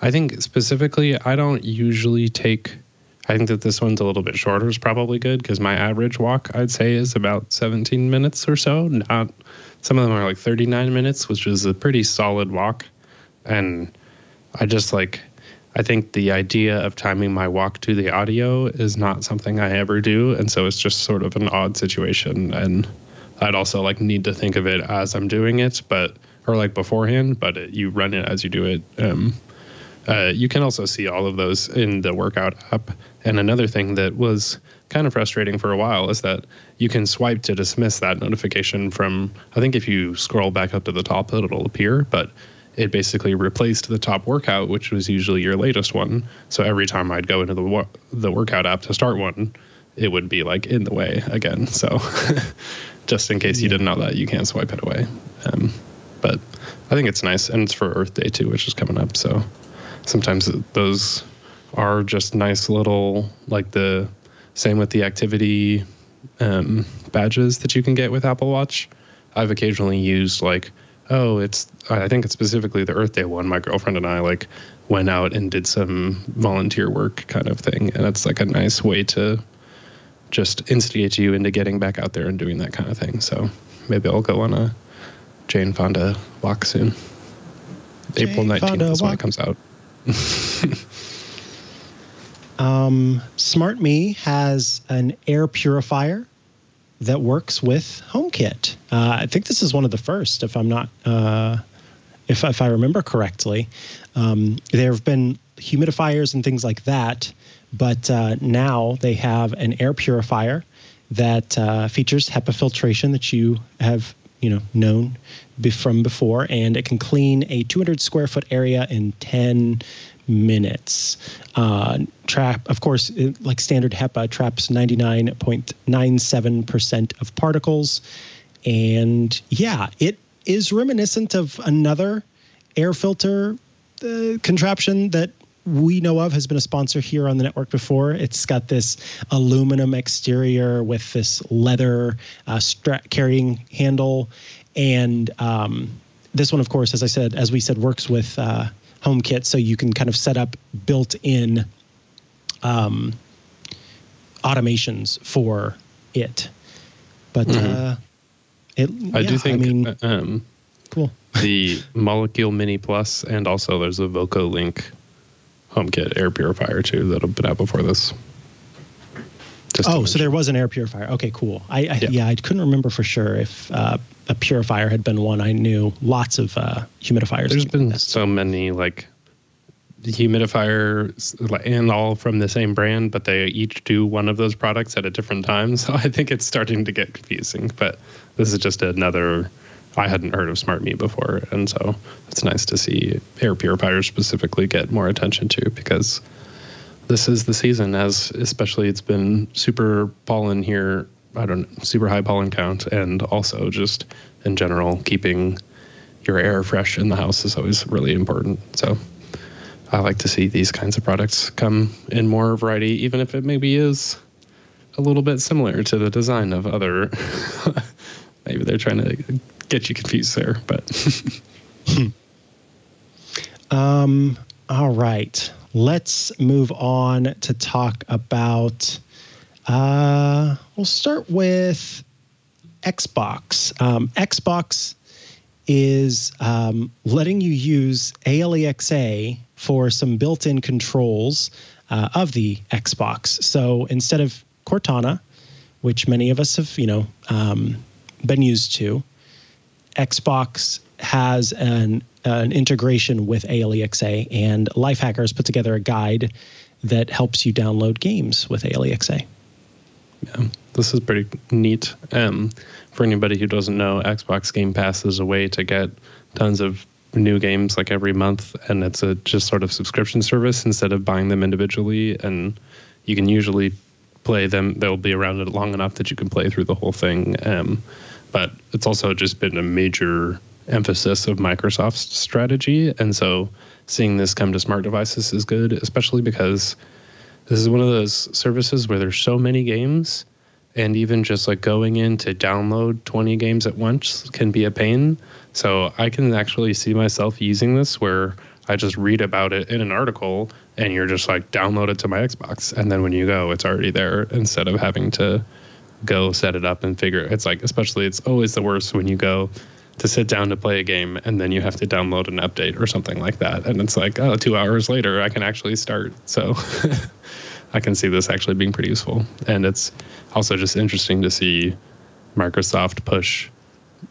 I think specifically, I don't usually take. I think that this one's a little bit shorter is probably good, because my average walk, I'd say, is about 17 minutes or so. Some of them are like 39 minutes, which is a pretty solid walk. And I think the idea of timing my walk to the audio is not something I ever do. And so it's just sort of an odd situation. And I'd also need to think of it as I'm doing it, or beforehand, but you run it as you do it. You can also see all of those in the workout app. And another thing that was kind of frustrating for a while is that you can swipe to dismiss that notification from, I think if you scroll back up to the top, it'll appear, but it basically replaced the top workout, which was usually your latest one. So every time I'd go into the workout app to start one, it would be in the way again. So just in case you didn't know that, you can swipe it away. But I think it's nice, and it's for Earth Day too, which is coming up. So sometimes those are just nice little, the same with the activity badges that you can get with Apple Watch. I've occasionally used I think it's specifically the Earth Day one. My girlfriend and I went out and did some volunteer work kind of thing. And it's a nice way to just instigate you into getting back out there and doing that kind of thing. So maybe I'll go on a Jane Fonda walk soon. April 19th is when it comes out. Smartmi has an air purifier that works with HomeKit. I think this is one of the first, if I'm not, if I remember correctly. There have been humidifiers and things like that, but now they have an air purifier that features HEPA filtration that you have known from before, and it can clean a 200 square foot area in 10 minutes. Of course, like standard HEPA, traps 99.97% of particles. And yeah, it is reminiscent of another air filter contraption that we know of, has been a sponsor here on the network before. It's got this aluminum exterior with this leather carrying handle. And this one, of course, as we said, works with HomeKit, so you can kind of set up built-in automations for it. But I do think cool. The Molecule Mini Plus, and also there's a VocoLink HomeKit Air Purifier too that'll been out before this. So there was an air purifier. Okay, cool. I couldn't remember for sure if a purifier had been one. I knew lots of humidifiers. There's been so many like humidifiers and all from the same brand, but they each do one of those products at a different time. So I think it's starting to get confusing. But this is just another. I hadn't heard of Smartmi before, and so it's nice to see air purifiers specifically get more attention to, because this is the season, as especially it's been super pollen here. Super high pollen count, and also just in general, keeping your air fresh in the house is always really important. So I like to see these kinds of products come in more variety, even if it maybe is a little bit similar to the design of other. Maybe they're trying to get you confused there, but. All right. Let's move on to talk about, we'll start with Xbox. Xbox is letting you use ALEXA for some built-in controls of the Xbox. So instead of Cortana, which many of us have, been used to, Xbox has an integration with ALEXA, and Lifehacker has put together a guide that helps you download games with ALEXA. Yeah, this is pretty neat. For anybody who doesn't know, Xbox Game Pass is a way to get tons of new games like every month, and it's a just sort of subscription service instead of buying them individually, and you can usually play them. They'll be around long enough that you can play through the whole thing. But it's also just been a major emphasis of Microsoft's strategy. And so seeing this come to smart devices is good, especially because this is one of those services where there's so many games, and even just like going in to download 20 games at once can be a pain. So I can actually see myself using this where I just read about it in an article and you're just like, download it to my Xbox. And then when you go, it's already there, instead of having to go set it up and figure. It's like, especially it's always the worst when you go to sit down to play a game and then you have to download an update or something like that. And it's like, 2 hours later, I can actually start. So I can see this actually being pretty useful. And it's also just interesting to see Microsoft push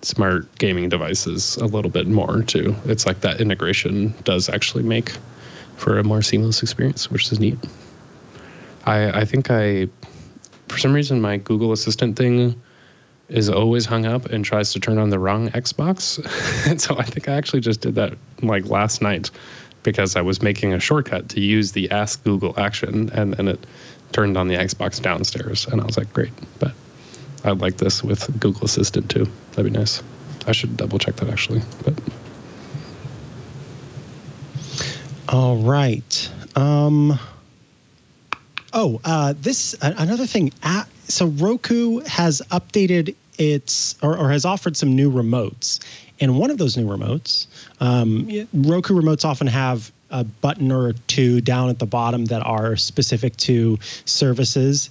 smart gaming devices a little bit more too. It's like that integration does actually make for a more seamless experience, which is neat. I think for some reason, my Google Assistant thing is always hung up and tries to turn on the wrong Xbox. And so I think I actually just did that like last night, because I was making a shortcut to use the Ask Google action, and then it turned on the Xbox downstairs. And I was like, great. But I'd like this with Google Assistant too. That'd be nice. I should double check that actually. But all right. This another thing. So Roku has updated its or has offered some new remotes, and one of those new remotes, Roku remotes often have a button or two down at the bottom that are specific to services,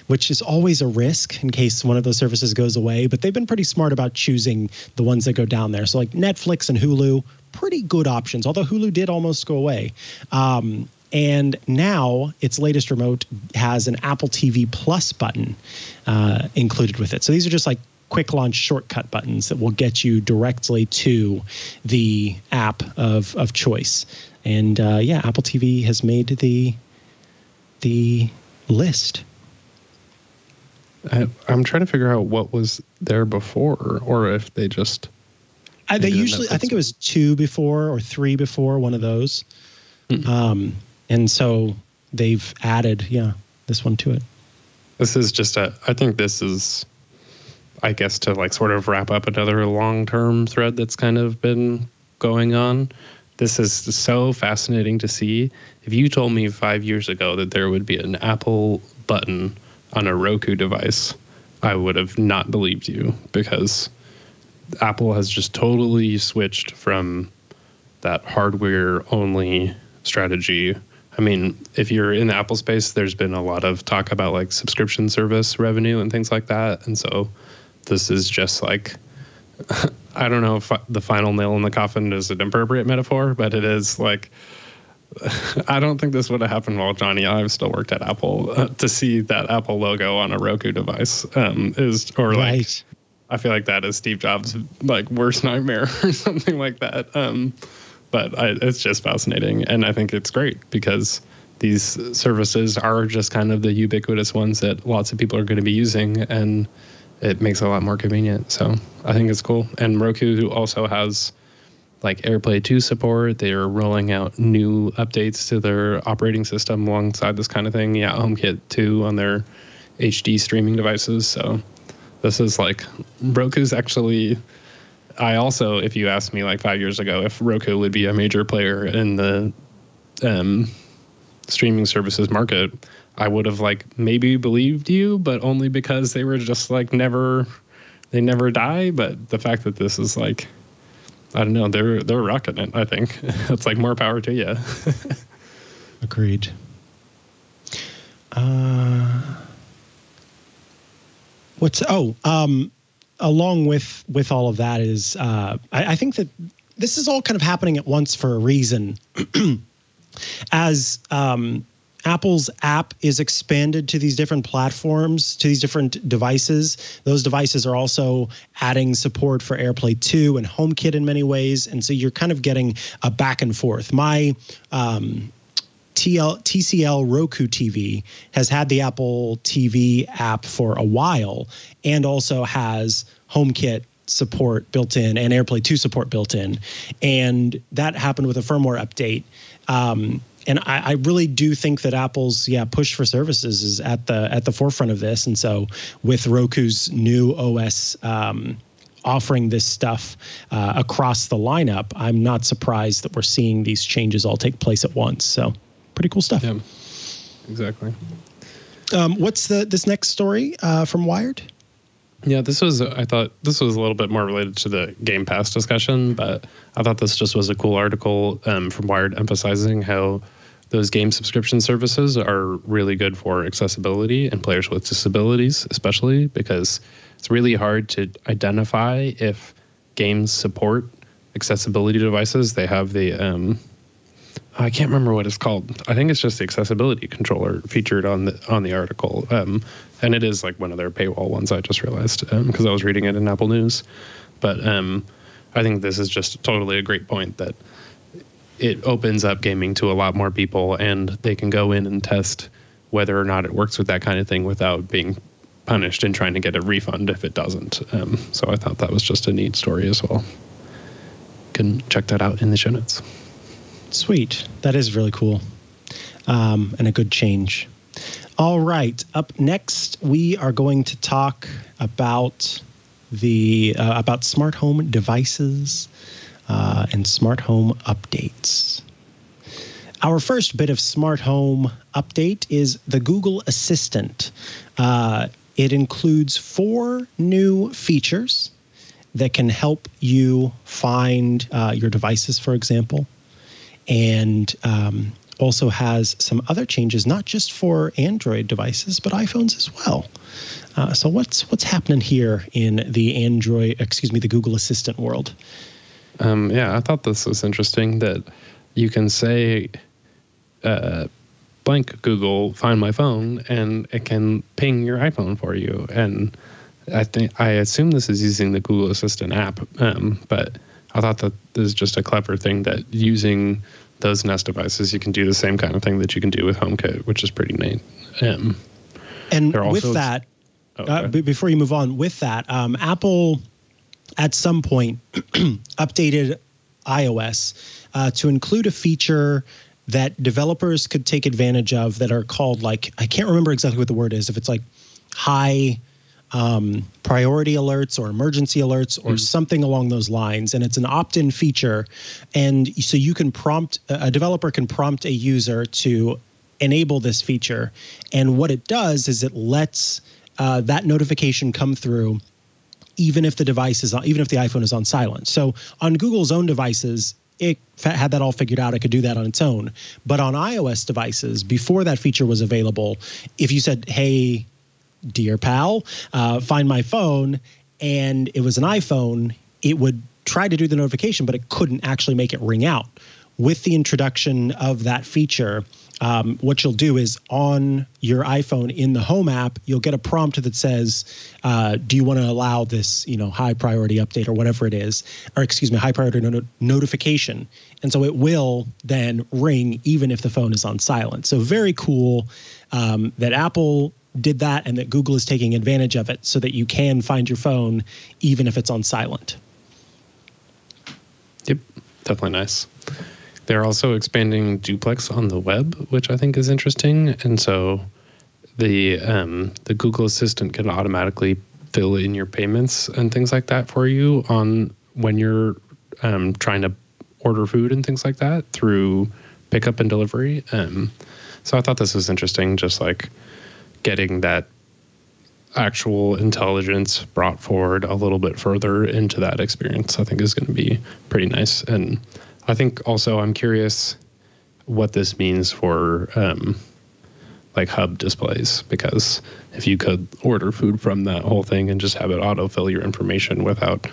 which is always a risk in case one of those services goes away. But they've been pretty smart about choosing the ones that go down there. So like Netflix and Hulu, pretty good options, although Hulu did almost go away. And now its latest remote has an Apple TV Plus button included with it. So these are just like quick launch shortcut buttons that will get you directly to the app of choice. And Apple TV has made the list. I'm trying to figure out what was there before, or if they just. They usually, I think it was 2 before or 3 before, one of those. Mm-hmm. And so they've added, this one to it. This is just I think this is, I guess, to like sort of wrap up another long-term thread that's kind of been going on. This is so fascinating to see. If you told me 5 years ago that there would be an Apple button on a Roku device, I would have not believed you, because Apple has just totally switched from that hardware-only strategy. I mean, if you're in the Apple space, there's been a lot of talk about like subscription service revenue and things like that. And so this is just like, I don't know if the final nail in the coffin is an appropriate metaphor, but it is like, I don't think this would have happened while Johnny Ive still worked at Apple. To see that Apple logo on a Roku device Right. I feel like that is Steve Jobs' like worst nightmare or something like that. But it's just fascinating, and I think it's great because these services are just kind of the ubiquitous ones that lots of people are going to be using, and it makes it a lot more convenient. So I think it's cool. And Roku also has like AirPlay 2 support. They're rolling out new updates to their operating system alongside this kind of thing. Yeah, HomeKit 2 on their HD streaming devices. So this is like Roku's actually, I also, if you asked me like 5 years ago if Roku would be a major player in the streaming services market, I would have like maybe believed you, but only because they were just like they never die. But the fact that this is like, I don't know, they're rocking it, I think. It's like more power to you. Agreed. Along with all of that is, I think that this is all kind of happening at once for a reason. As Apple's app is expanded to these different platforms, to these different devices, those devices are also adding support for AirPlay 2 and HomeKit in many ways. And so you're kind of getting a back and forth. My TCL Roku TV has had the Apple TV app for a while and also has HomeKit support built in and AirPlay 2 support built in. And that happened with a firmware update. And I really do think that Apple's push for services is at the forefront of this. And so with Roku's new OS offering this stuff across the lineup, I'm not surprised that we're seeing these changes all take place at once. So pretty cool stuff. Yeah, exactly. What's this next story from Wired? Yeah, I thought this was a little bit more related to the Game Pass discussion, but I thought this just was a cool article from Wired emphasizing how those game subscription services are really good for accessibility and players with disabilities, especially because it's really hard to identify if games support accessibility devices. They have the I can't remember what it's called. I think it's just the accessibility controller featured on the article. And it is like one of their paywall ones, I just realized, because I was reading it in Apple News. But I think this is just totally a great point that it opens up gaming to a lot more people, and they can go in and test whether or not it works with that kind of thing without being punished and trying to get a refund if it doesn't. So I thought that was just a neat story as well. You can check that out in the show notes. Sweet. That is really cool. And a good change. All right. Up next, we are going to talk about about smart home devices and smart home updates. Our first bit of smart home update is the Google Assistant. It includes 4 new features that can help you find your devices, for example. And also has some other changes, not just for Android devices, but iPhones as well. So what's happening here in the Google Assistant world? I thought this was interesting that you can say, blank Google, find my phone, and it can ping your iPhone for you. And I assume this is using the Google Assistant app, but I thought that this is just a clever thing that using those Nest devices, you can do the same kind of thing that you can do with HomeKit, which is pretty neat. And with that, before you move on, with that, Apple at some point updated iOS to include a feature that developers could take advantage of that are called, like, I can't remember exactly what the word is, if it's like high priority alerts or emergency alerts or something along those lines. And it's an opt-in feature. And so you can a developer can prompt a user to enable this feature. And what it does is it lets that notification come through even if the iPhone is on silent. So on Google's own devices, it had that all figured out. It could do that on its own. But on iOS devices, before that feature was available, if you said, hey, dear pal, find my phone, and it was an iPhone, it would try to do the notification, but it couldn't actually make it ring out. With the introduction of that feature, what you'll do is on your iPhone in the Home app, you'll get a prompt that says, do you want to allow this, high priority update or whatever it is, or excuse me, high priority notification. And so it will then ring even if the phone is on silent. So very cool that Apple did that and that Google is taking advantage of it so that you can find your phone even if it's on silent. Yep, definitely nice. They're also expanding duplex on the web, which I think is interesting. And so the Google Assistant can automatically fill in your payments and things like that for you on when you're trying to order food and things like that through pickup and delivery. So I thought this was interesting, just like getting that actual intelligence brought forward a little bit further into that experience, I think is going to be pretty nice. And I think also I'm curious what this means for like hub displays, because if you could order food from that whole thing and just have it autofill your information without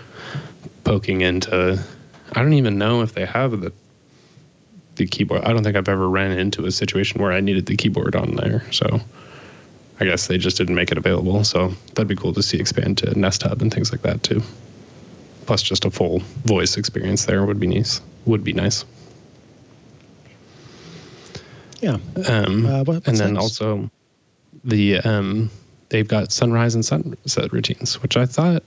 poking into, I don't even know if they have the keyboard. I don't think I've ever ran into a situation where I needed the keyboard on there. So I guess they just didn't make it available. So that'd be cool to see expand to Nest Hub and things like that too. Plus just a full voice experience there would be nice. Yeah. And then also they've got sunrise and sunset routines, which I thought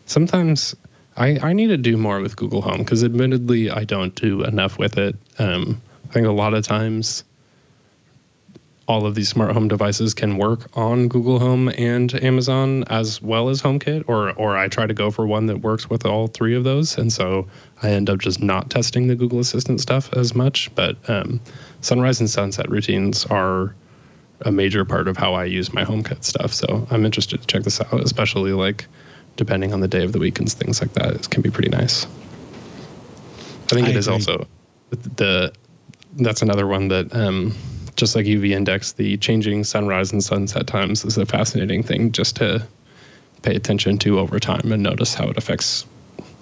sometimes I need to do more with Google Home, because admittedly I don't do enough with it. I think a lot of times all of these smart home devices can work on Google Home and Amazon as well as HomeKit, or I try to go for one that works with all three of those. And so I end up just not testing the Google Assistant stuff as much. But sunrise and sunset routines are a major part of how I use my HomeKit stuff. So I'm interested to check this out, especially like depending on the day of the week and things like that. It can be pretty nice. I think it is also that's another one that just like UV index, the changing sunrise and sunset times is a fascinating thing just to pay attention to over time and notice how it affects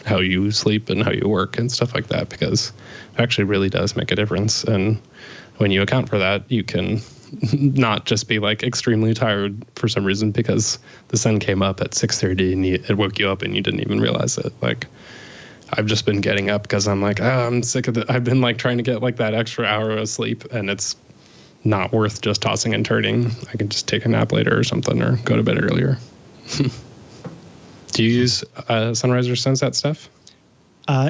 how you sleep and how you work and stuff like that, because it actually really does make a difference. And when you account for that, you can not just be like extremely tired for some reason because the sun came up at 6:30 and it woke you up and you didn't even realize it. Like, I've just been getting up because I'm like, I'm sick of it. I've been like trying to get like that extra hour of sleep, and it's not worth just tossing and turning. I can just take a nap later or something, or go to bed earlier. Do you use sunrise or sunset stuff?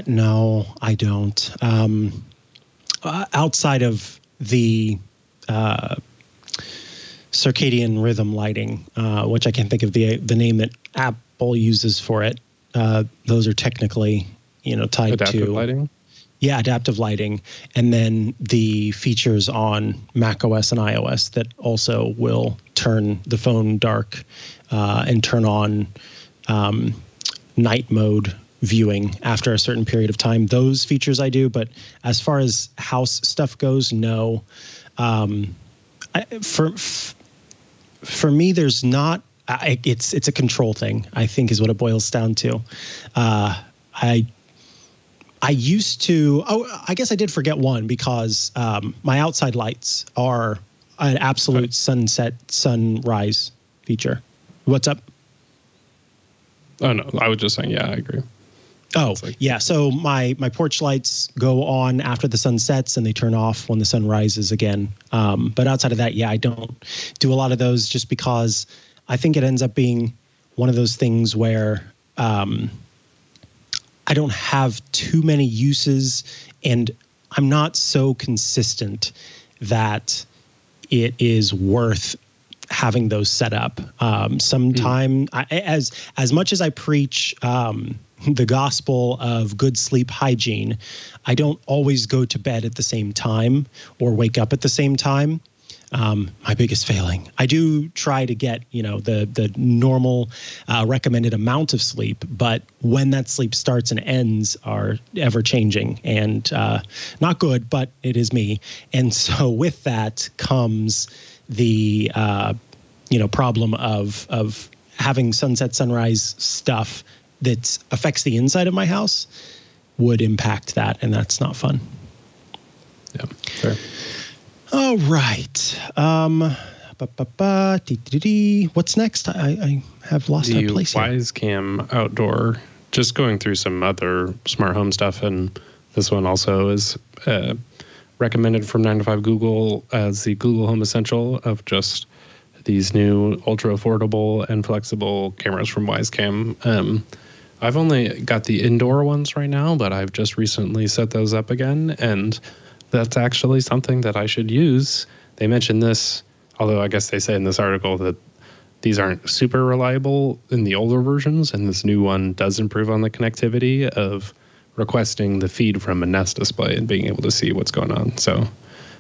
No, I don't. Outside of the circadian rhythm lighting, which I can't think of the name that Apple uses for it. Those are technically, tied adaptive to lighting. Yeah, adaptive lighting, and then the features on macOS and iOS that also will turn the phone dark and turn on night mode viewing after a certain period of time. Those features I do, but as far as house stuff goes, no. For me, there's not. It's a control thing, I think, is what it boils down to. I used to, I guess I did forget one, because my outside lights are an absolute sunrise feature. What's up? Oh, no, I was just saying, yeah, I agree. Oh, yeah. So my porch lights go on after the sun sets and they turn off when the sun rises again. But outside of that, yeah, I don't do a lot of those, just because I think it ends up being one of those things where I don't have too many uses, and I'm not so consistent that it is worth having those set up. Sometime, as much as I preach the gospel of good sleep hygiene, I don't always go to bed at the same time or wake up at the same time. my biggest failing. I do try to get, the normal recommended amount of sleep, but when that sleep starts and ends are ever changing and not good, but it is me. And so with that comes the, problem of having sunset, sunrise stuff that affects the inside of my house would impact that. And that's not fun. Yeah, fair. All right. What's next? I have lost my place here. The WiseCam Outdoor, just going through some other smart home stuff, and this one also is recommended from 9 to 5 Google as the Google Home Essential of just these new ultra affordable and flexible cameras from WiseCam. I've only got the indoor ones right now, but I've just recently set those up again, and that's actually something that I should use. They mentioned this, although I guess they say in this article that these aren't super reliable in the older versions, and this new one does improve on the connectivity of requesting the feed from a Nest display and being able to see what's going on. So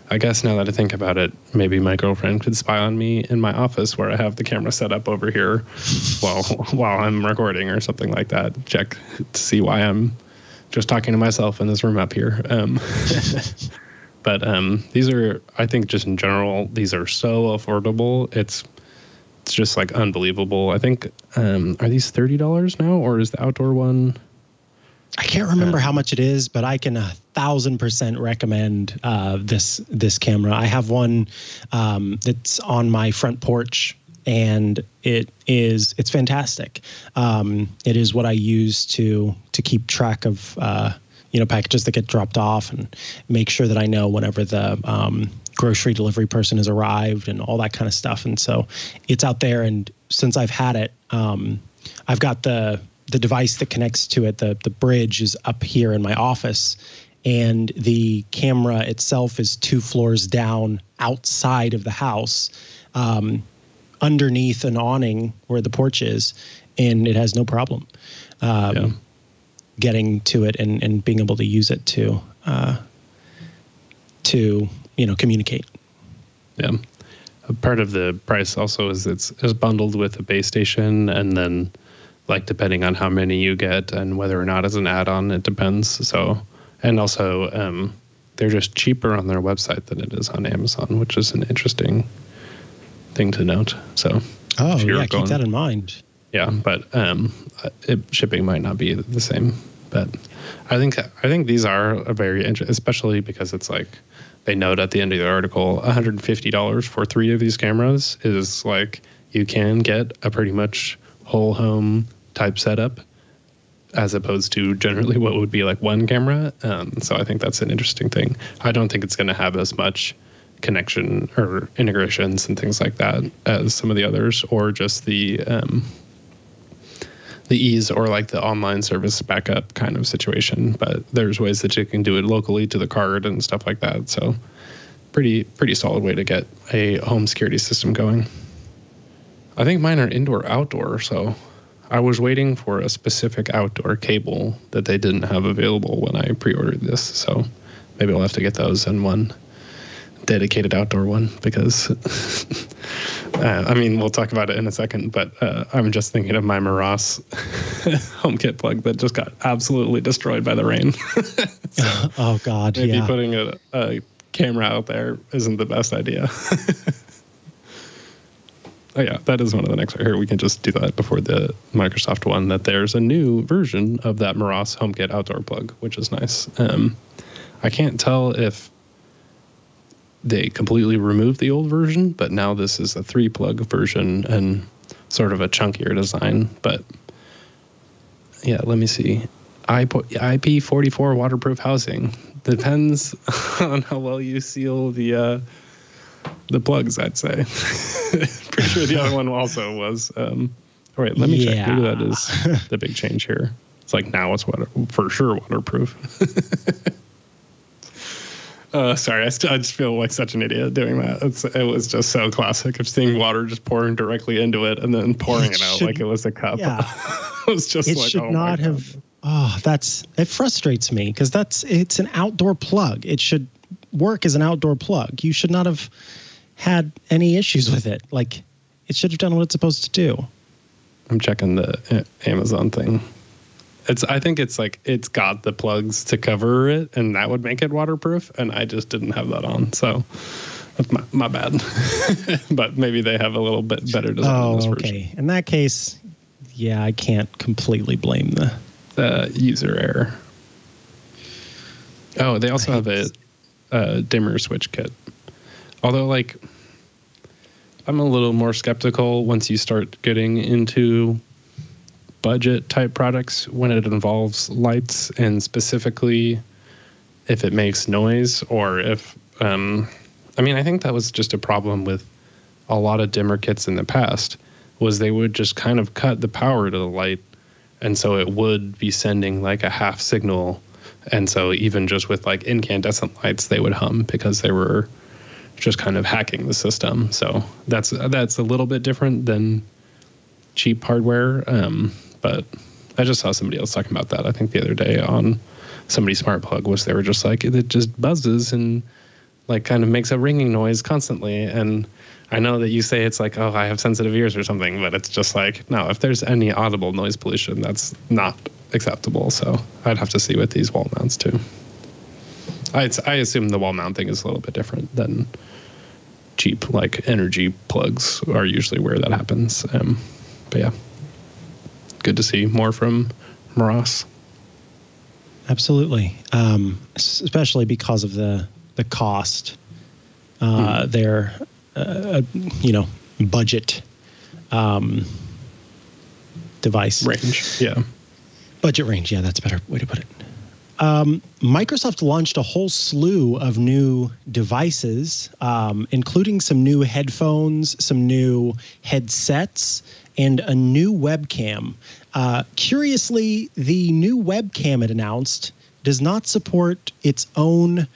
I guess now that I think about it, maybe my girlfriend could spy on me in my office where I have the camera set up over here while I'm recording or something like that. Check to see why I'm just talking to myself in this room up here. But these are, I think just in general, these are so affordable. It's just like unbelievable. I think, are these $30 now, or is the outdoor one? I can't remember how much it is, but I can 1,000% recommend this camera. I have one that's on my front porch, and it's fantastic. It is what I use to keep track of packages that get dropped off and make sure that I know whenever the grocery delivery person has arrived and all that kind of stuff. And so it's out there. And since I've had it, I've got the device that connects to it. The bridge is up here in my office, and the camera itself is 2 floors down outside of the house, underneath an awning where the porch is, and it has no problem getting to it and being able to use it to communicate. Yeah. A part of the price also is it's bundled with a base station, and then like depending on how many you get and whether or not it's an add-on, it depends. So, and also they're just cheaper on their website than it is on Amazon, which is an interesting thing to note. So, keep that in mind. Yeah, but shipping might not be the same. But I think these are a very interesting, especially because it's like they note at the end of the article, $150 for 3 of these cameras is like you can get a pretty much whole home type setup, as opposed to generally what would be like one camera. So I think that's an interesting thing. I don't think it's going to have as much connection or integrations and things like that as some of the others, or just the ease or like the online service backup kind of situation. But there's ways that you can do it locally to the card and stuff like that. So pretty solid way to get a home security system going. I think mine are indoor outdoor, so I was waiting for a specific outdoor cable that they didn't have available when I pre-ordered this. So maybe I'll have to get those in one dedicated outdoor one, because we'll talk about it in a second, but I'm just thinking of my Maras HomeKit plug that just got absolutely destroyed by the rain. So oh God, maybe putting a camera out there isn't the best idea. Oh yeah, that is one of the next right here. We can just do that before the Microsoft one, that there's a new version of that Maras HomeKit outdoor plug, which is nice. I can't tell if they completely removed the old version, but now this is a 3-plug version and sort of a chunkier design. But yeah, let me see. IP44 waterproof housing. Depends on how well you seal the plugs, I'd say. Pretty sure the other one also was. All right, let me check. Maybe that is the big change here. It's like now it's for sure waterproof. Sorry, I just feel like such an idiot doing that. It was just so classic of seeing water just pouring directly into it and then pouring it out like it was a cup. Yeah. It was just it should not have. Oh, it frustrates me because it's an outdoor plug. It should work as an outdoor plug. You should not have had any issues with it. Like, it should have done what it's supposed to do. I'm checking the Amazon thing. I think it's like it's got the plugs to cover it, and that would make it waterproof, and I just didn't have that on, so that's my bad. But maybe they have a little bit better design in this version. Okay. In that case, yeah, I can't completely blame the user error. Oh, they also have a dimmer switch kit. Although, like, I'm a little more skeptical once you start getting into budget type products when it involves lights, and specifically if it makes noise, or if I think that was just a problem with a lot of dimmer kits in the past, was they would just kind of cut the power to the light, and so it would be sending like a half signal, and so even just with like incandescent lights they would hum because they were just kind of hacking the system. So that's a little bit different than cheap hardware. But I just saw somebody else talking about that, I think the other day on somebody's smart plug, was they were just like, it just buzzes and like kind of makes a ringing noise constantly. And I know that you say it's like, oh, I have sensitive ears or something, but it's just like, no, if there's any audible noise pollution, that's not acceptable. So I'd have to see with these wall mounts too. I assume the wall mount thing is a little bit different than cheap, like energy plugs are usually where that happens. But yeah. Good to see more from Moras. Absolutely, especially because of the cost. Their budget device range. Yeah, budget range. Yeah, that's a better way to put it. Microsoft launched a whole slew of new devices, including some new headphones, some new headsets, and a new webcam. Curiously, the new webcam it announced does not support its own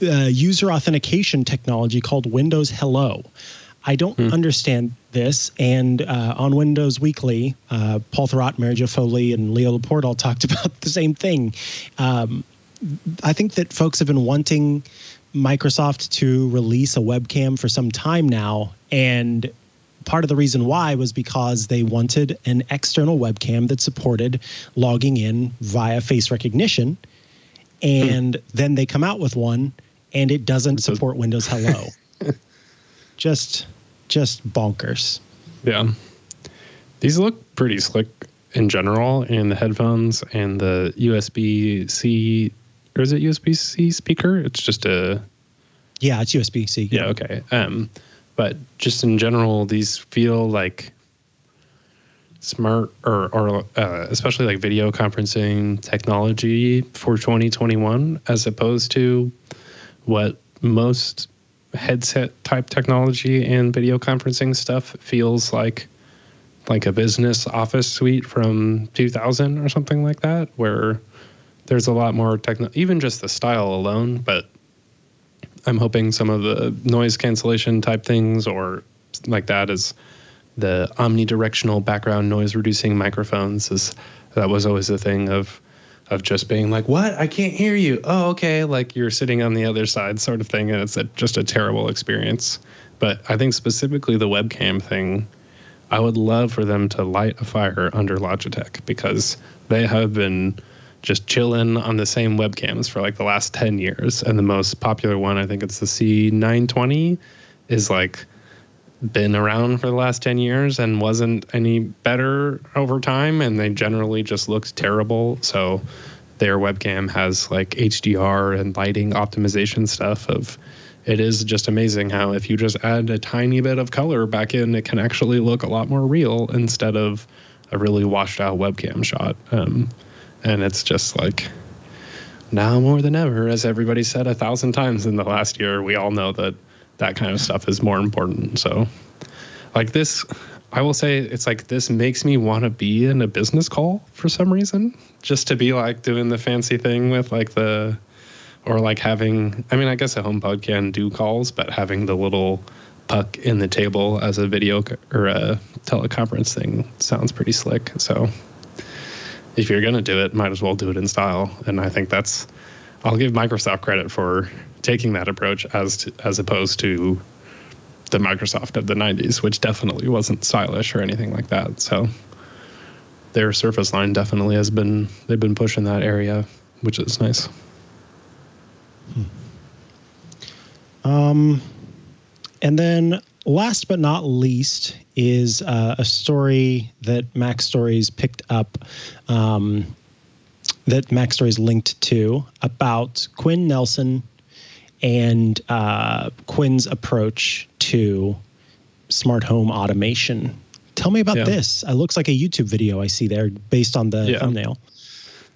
user authentication technology called Windows Hello. I don't understand this. And on Windows Weekly, Paul Thurrott, Mary Jo Foley, and Leo Laporte all talked about the same thing. I think that folks have been wanting Microsoft to release a webcam for some time now. And part of the reason why was because they wanted an external webcam that supported logging in via face recognition. And then they come out with one, and it doesn't support Windows Hello. Just bonkers. Yeah. These look pretty slick in general, and the headphones and the USB-C, or is it USB-C speaker? It's just a... Yeah, it's USB-C. Yeah, okay. But just in general, these feel like smart or especially like video conferencing technology for 2021, as opposed to what most headset type technology and video conferencing stuff feels like a business office suite from 2000 or something like that, where there's a lot more even just the style alone. But I'm hoping some of the noise cancellation type things or like that is the omnidirectional background noise reducing microphones. That was always a thing of just being like, what? I can't hear you. Oh, okay. Like you're sitting on the other side sort of thing. And it's just a terrible experience. But I think specifically the webcam thing, I would love for them to light a fire under Logitech, because they have been just chilling on the same webcams for like the last 10 years. And the most popular one, I think it's the C920, is like been around for the last 10 years and wasn't any better over time. And they generally just looked terrible. So their webcam has like HDR and lighting optimization stuff it is just amazing how if you just add a tiny bit of color back in, it can actually look a lot more real instead of a really washed out webcam shot. And it's just like, now more than ever, as everybody said 1,000 times in the last year, we all know that kind of stuff is more important. So like this, I will say it's like this makes me want to be in a business call for some reason, just to be like doing the fancy thing with like or like having, I mean, I guess a HomePod can do calls, but having the little puck in the table as a video or a teleconference thing sounds pretty slick. So if you're going to do it, might as well do it in style. And I think I'll give Microsoft credit for taking that approach as opposed to the Microsoft of the 90s, which definitely wasn't stylish or anything like that. So their Surface line definitely they've been pushing that area, which is nice. And then last but not least is a story that Mac Stories picked up, that Mac Stories linked to, about Quinn Nelson and Quinn's approach to smart home automation. Tell me about this. It looks like a YouTube video I see there based on the thumbnail.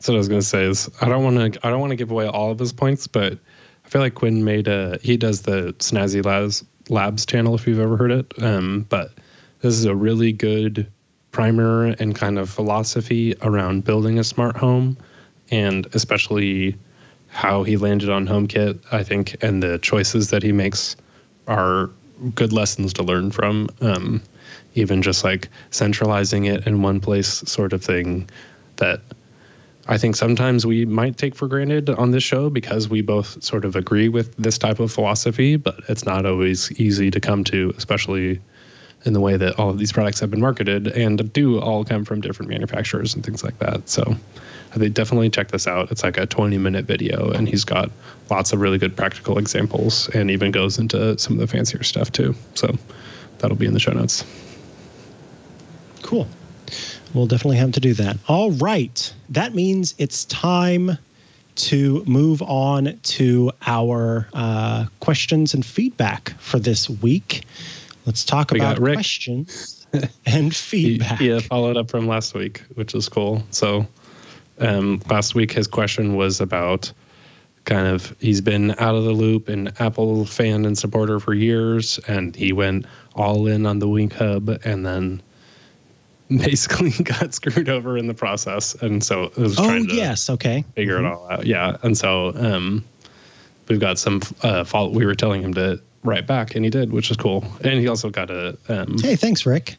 So what I was going to say is I don't want to give away all of his points, but I feel like Quinn he does the Snazzy Labs channel, if you've ever heard it. But this is a really good primer and kind of philosophy around building a smart home, and especially how he landed on HomeKit, I think, and the choices that he makes are good lessons to learn from. Even just like centralizing it in one place sort of thing that I think sometimes we might take for granted on this show because we both sort of agree with this type of philosophy, but it's not always easy to come to, especially in the way that all of these products have been marketed and do all come from different manufacturers and things like that. So I think definitely check this out. It's like a 20-minute video, and he's got lots of really good practical examples and even goes into some of the fancier stuff too. So that'll be in the show notes. Cool. We'll definitely have to do that. All right. That means it's time to move on to our questions and feedback for this week. Let's talk about questions and feedback. He followed up from last week, which is cool. So last week his question was about he's been out of the loop and Apple fan and supporter for years, and he went all in on the Wink Hub and then basically got screwed over in the process, and so it was trying to figure it all out. Yeah, and so we've got some fault. We were telling him to write back, and he did, which is cool. And he also got a hey, thanks, Rick.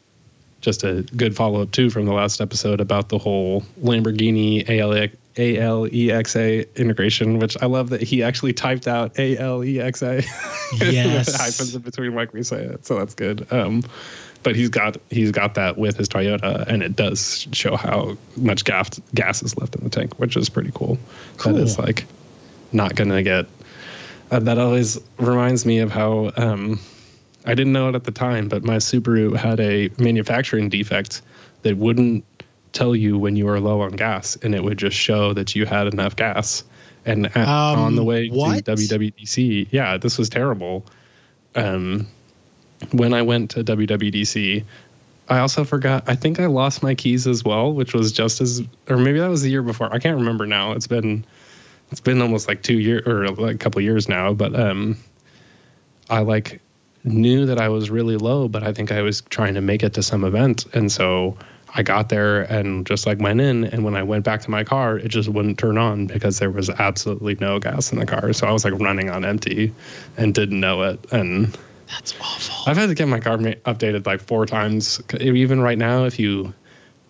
Just a good follow up too from the last episode about the whole Lamborghini ALEXA integration, which I love that he actually typed out ALEXA. Yes, with hyphens in between like we say it, so that's good. But he's got that with his Toyota, and it does show how much gas is left in the tank, which is pretty cool. That is like not gonna get. That always reminds me of how I didn't know it at the time, but my Subaru had a manufacturing defect that wouldn't tell you when you were low on gas, and it would just show that you had enough gas. And on the way to WWDC, this was terrible. When I went to WWDC, I also forgot, I think I lost my keys as well, which was just as, or maybe that was the year before. I can't remember now. It's been almost like 2 years or like a couple years now, but I knew that I was really low, but I think I was trying to make it to some event. And so I got there and just went in, and when I went back to my car, it just wouldn't turn on because there was absolutely no gas in the car. So I was running on empty and didn't know it. And that's awful. I've had to get my car updated 4 times. Even right now, if you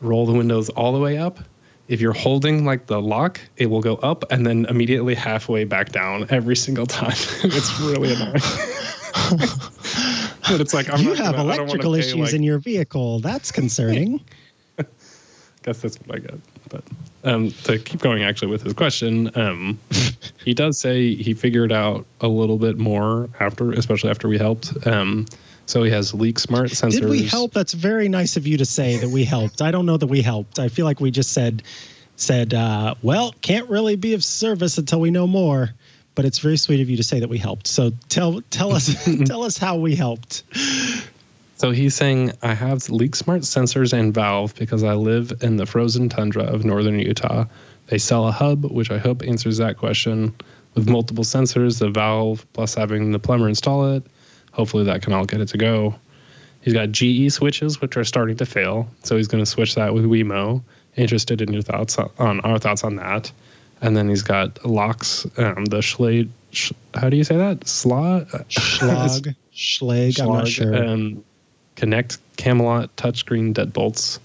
roll the windows all the way up, if you're holding the lock, it will go up and then immediately halfway back down every single time. It's really annoying. But it's you have electrical issues in your vehicle. That's concerning. Guess that's what I get. But to keep going actually with his question, he does say he figured out a little bit more especially after we helped. So he has Leak Smart sensors. Did we help? That's very nice of you to say that we helped. I don't know that we helped. I feel like we just said, well, can't really be of service until we know more. But it's very sweet of you to say that we helped. So tell us tell us how we helped. So he's saying, I have Leak Smart sensors and valve because I live in the frozen tundra of northern Utah. They sell a hub, which I hope answers that question, with multiple sensors, the valve, plus having the plumber install it. Hopefully that can all get it to go. He's got GE switches, which are starting to fail. So he's going to switch that with Wemo. Interested in your thoughts on our thoughts on that. And then he's got locks, the Schlage, how do you say that? Schlage, I'm not sure. Connect Camelot touchscreen deadbolts.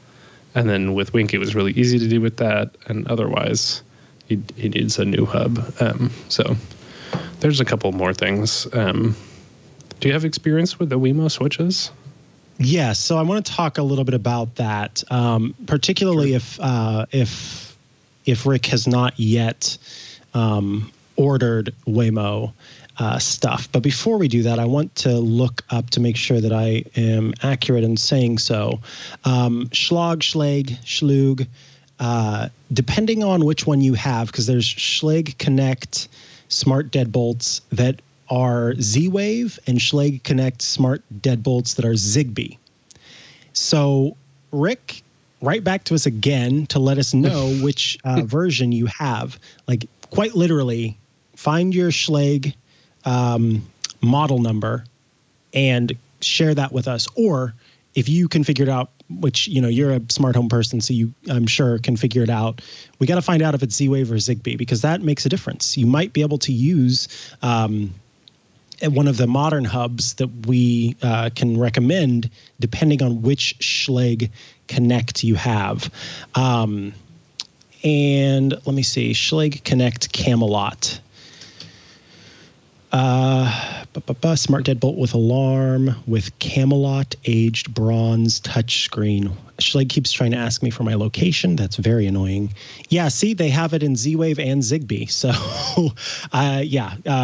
And then with Wink, it was really easy to do with that. And otherwise, he needs a new hub. So There's a couple more things. Do you have experience with the Wemo switches? Yes, so I want to talk a little bit about that, particularly if Rick has not yet ordered Wemo stuff. But before we do that, I want to look up to make sure that I am accurate in saying so. Schlug, depending on which one you have, because there's Schlage Connect smart deadbolts that are Z-Wave and Schlage Connect smart deadbolts that are Zigbee. So, Rick, write back to us again to let us know which version you have. Like, quite literally, find your Schlage model number and share that with us. Or if you can figure it out, which, you're a smart home person, so you, I'm sure, can figure it out. We got to find out if it's Z-Wave or Zigbee, because that makes a difference. You might be able to use one of the modern hubs that we can recommend, depending on which Schlage Connect you have. And let me see, Schlage Connect Camelot. Smart deadbolt with alarm with Camelot aged bronze touchscreen. Schlage keeps trying to ask me for my location. That's very annoying. Yeah, see, they have it in Z-Wave and Zigbee. So,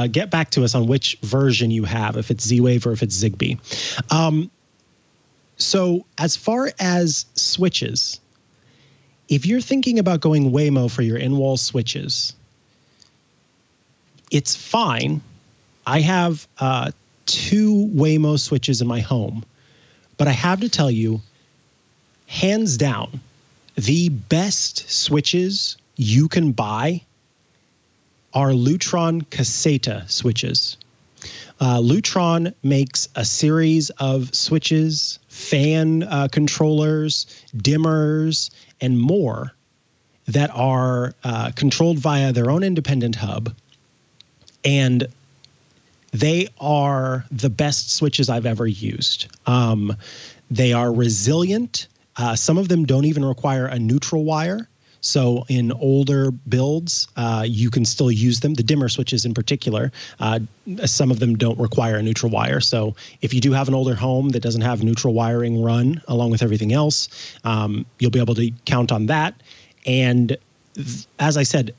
get back to us on which version you have, if it's Z-Wave or if it's Zigbee. So as far as switches, if you're thinking about going Wemo for your in-wall switches, it's fine. I have 2 Wemo switches in my home, but I have to tell you, hands down, the best switches you can buy are Lutron Caseta switches. Lutron makes a series of switches, fan controllers, dimmers, and more that are controlled via their own independent hub, and they are the best switches I've ever used. They are resilient. Some of them don't even require a neutral wire. So in older builds, you can still use them. The dimmer switches in particular, some of them don't require a neutral wire. So if you do have an older home that doesn't have neutral wiring run along with everything else, you'll be able to count on that. And as I said,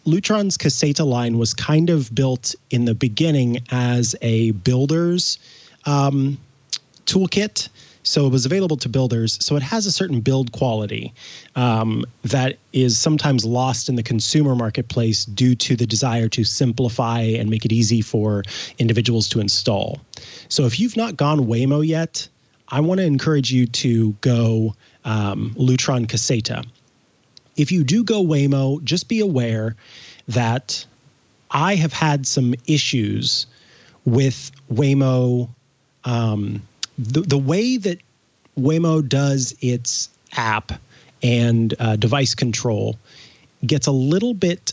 Lutron's Caseta line was kind of built in the beginning as a builder's toolkit. So it was available to builders. So it has a certain build quality that is sometimes lost in the consumer marketplace due to the desire to simplify and make it easy for individuals to install. So if you've not gone Wemo yet, I want to encourage you to go Lutron Caseta. If you do go Wemo, just be aware that I have had some issues with Wemo. The way that Wemo does its app and device control gets a little bit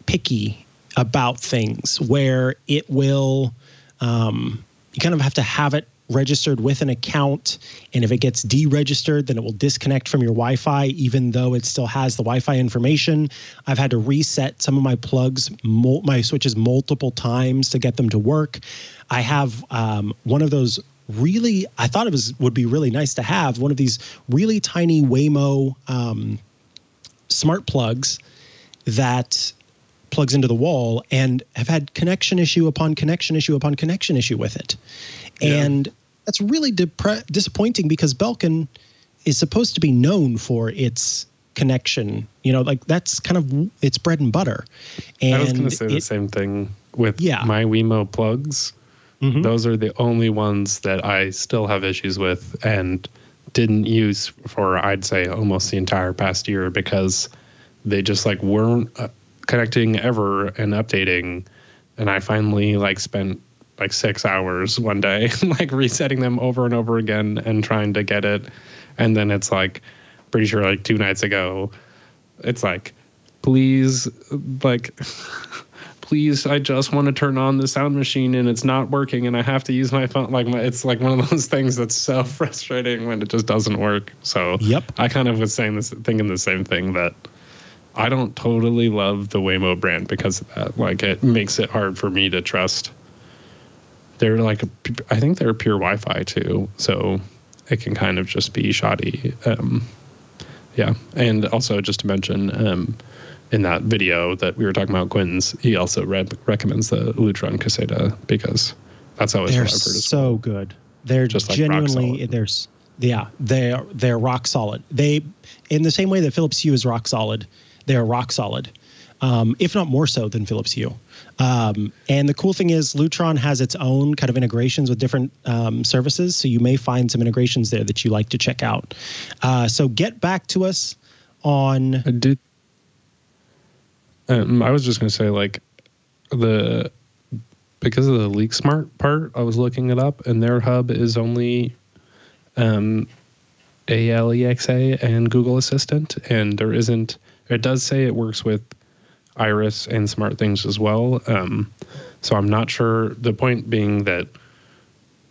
picky about things, where it will, you kind of have to have it registered with an account, and if it gets deregistered, then it will disconnect from your Wi-Fi, even though it still has the Wi-Fi information. I've had to reset some of my plugs, my switches multiple times to get them to work. I have one of those really, I thought it would be really nice to have one of these really tiny Wemo smart plugs that plugs into the wall, and have had connection issue upon connection issue upon connection issue with it. Yeah. And that's really disappointing, because Belkin is supposed to be known for its connection. Like that's kind of its bread and butter. And I was going to say the same thing with my Wemo plugs. Mm-hmm. Those are the only ones that I still have issues with and didn't use for, I'd say, almost the entire past year, because they just weren't connecting ever and updating. And I finally spent 6 hours one day resetting them over and over again and trying to get it. And then it's pretty sure 2 nights ago, it's please, please, I just want to turn on the sound machine and it's not working and I have to use my phone. It's one of those things that's so frustrating when it just doesn't work. So yep. I kind of was thinking the same thing, that I don't totally love the Waymo brand because of that. Like, it makes it hard for me to trust. They're like, I think they're pure Wi-Fi too, so it can kind of just be shoddy. Yeah, and also just to mention, in that video that we were talking about, Quinn's, he also recommends the Lutron Caseta because that's always they're what I've heard. So good. They're just genuinely they're rock solid. They, in the same way that Philips Hue is rock solid, they're rock solid, if not more so than Philips Hue. And the cool thing is Lutron has its own kind of integrations with different services, so you may find some integrations there that you like to check out. So get back to us on. I was just going to say, like, because of the Leak Smart part, I was looking it up, and their hub is only Alexa and Google Assistant, and there isn't. It does say it works with Iris and SmartThings as well. So I'm not sure. The point being that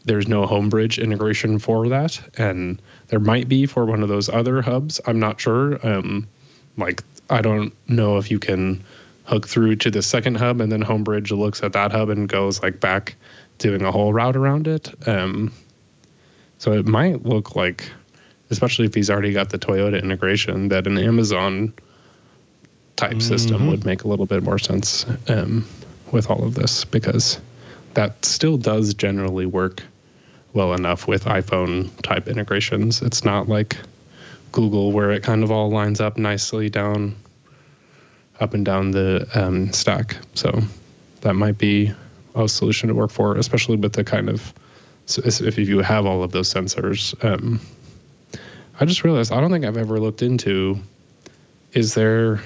there's no Homebridge integration for that, and there might be for one of those other hubs. I'm not sure. Like, I don't know if you can hook through to the second hub and then Homebridge looks at that hub and goes like back doing a whole route around it. So it might look like, especially if he's already got the Toyota integration, that an Amazon type system would make a little bit more sense with all of this, because that still does generally work well enough with iPhone type integrations. It's not like Google where it kind of all lines up nicely up and down the stack. So that might be a solution to work for, especially with the kind of, so if you have all of those sensors. I just realized I don't think I've ever looked into, is there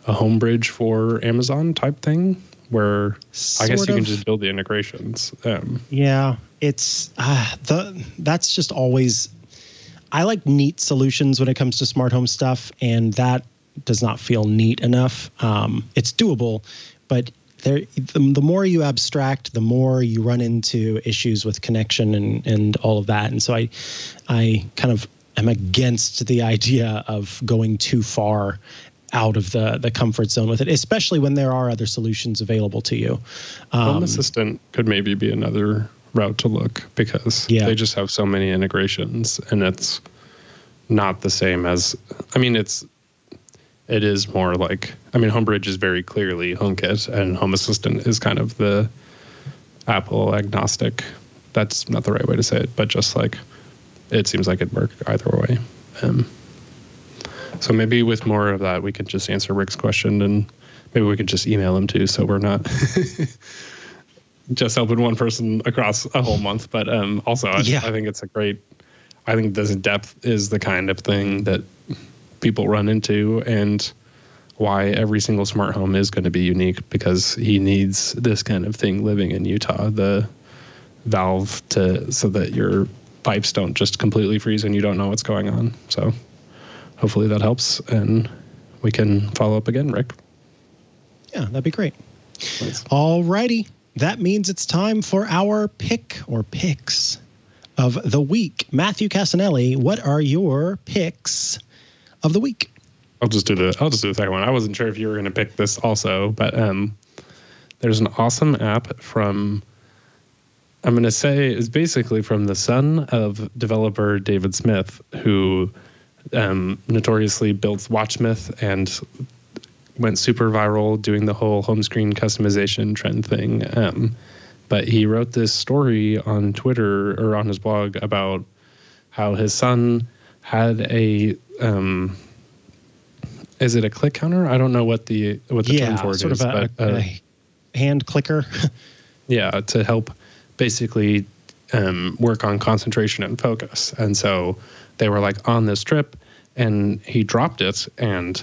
a Homebridge for Amazon type thing where I guess you can just build the integrations? Yeah, it's that's just always, I like neat solutions when it comes to smart home stuff, and that does not feel neat enough. It's doable, but the more you abstract, the more you run into issues with connection and all of that. And so I kind of am against the idea of going too far out of the comfort zone with it, especially when there are other solutions available to you. Home Assistant could maybe be another route to look, because they just have so many integrations, and it's not the same as, I mean, it is more like, I mean, Homebridge is very clearly HomeKit, and Home Assistant is kind of the Apple agnostic. That's not the right way to say it, but just like, it seems like it'd work either way. So maybe with more of that, we could just answer Rick's question, and maybe we could just email him too, so we're not just helping one person across a whole month. But also, I think it's I think this depth is the kind of thing that people run into, and why every single smart home is going to be unique, because he needs this kind of thing living in Utah, the valve so that your pipes don't just completely freeze and you don't know what's going on. So hopefully that helps, and we can follow up again, Rick. Yeah, that'd be great. Thanks. All righty. That means it's time for our pick or picks of the week. Matthew Cassinelli, what are your picks of the week? I'll just do the second one. I wasn't sure if you were going to pick this also, but there's an awesome app from, I'm going to say, is basically from the son of developer David Smith, who notoriously built WatchSmith and went super viral doing the whole home screen customization trend thing. But he wrote this story on Twitter or on his blog about how his son had a is it a click counter? I don't know what the term for it is, but a hand clicker. Yeah, to help basically work on concentration and focus. And so they were like on this trip, and he dropped it and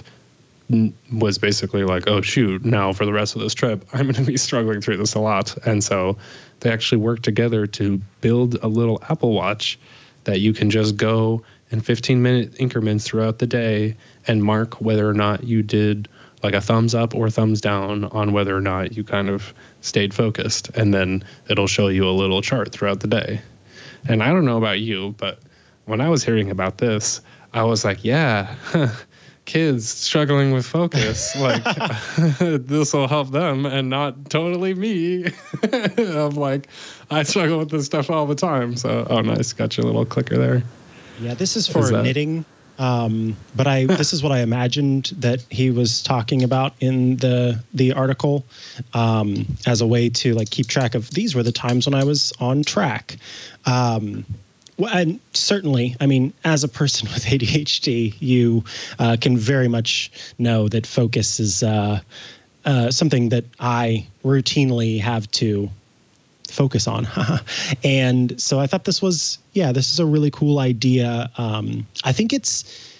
was basically like, oh shoot, now for the rest of this trip I'm going to be struggling through this a lot. And so they actually worked together to build a little Apple Watch that you can just go in 15-minute increments throughout the day and mark whether or not you did like a thumbs up or thumbs down on whether or not you kind of stayed focused. And then it'll show you a little chart throughout the day. And I don't know about you, but when I was hearing about this, I was like, yeah, kids struggling with focus, like this will help them and not totally me. I'm like, I struggle with this stuff all the time. So, oh, nice. Got your little clicker there. Yeah, this is for knitting. But this is what I imagined that he was talking about in the article, as a way to like keep track of these were the times when I was on track. Well, and certainly, I mean, as a person with ADHD, you can very much know that focus is something that I routinely have to focus on. And so I thought this is a really cool idea. I think it's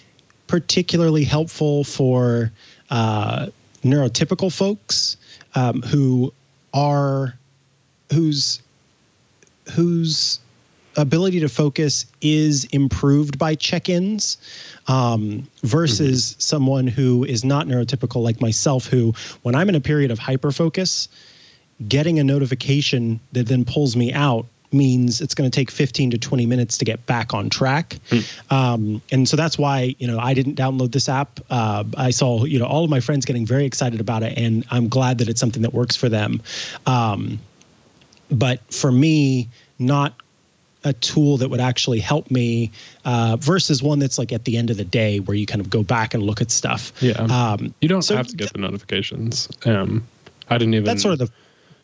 particularly helpful for neurotypical folks whose ability to focus is improved by check-ins, versus someone who is not neurotypical like myself, who, when I'm in a period of hyperfocus, getting a notification that then pulls me out means it's going to take 15 to 20 minutes to get back on track. And so that's why, I didn't download this app. I saw, all of my friends getting very excited about it, and I'm glad that it's something that works for them. But for me, not a tool that would actually help me, versus one that's like at the end of the day where you kind of go back and look at stuff. Yeah. You don't have to get the notifications. I didn't even. That's sort of the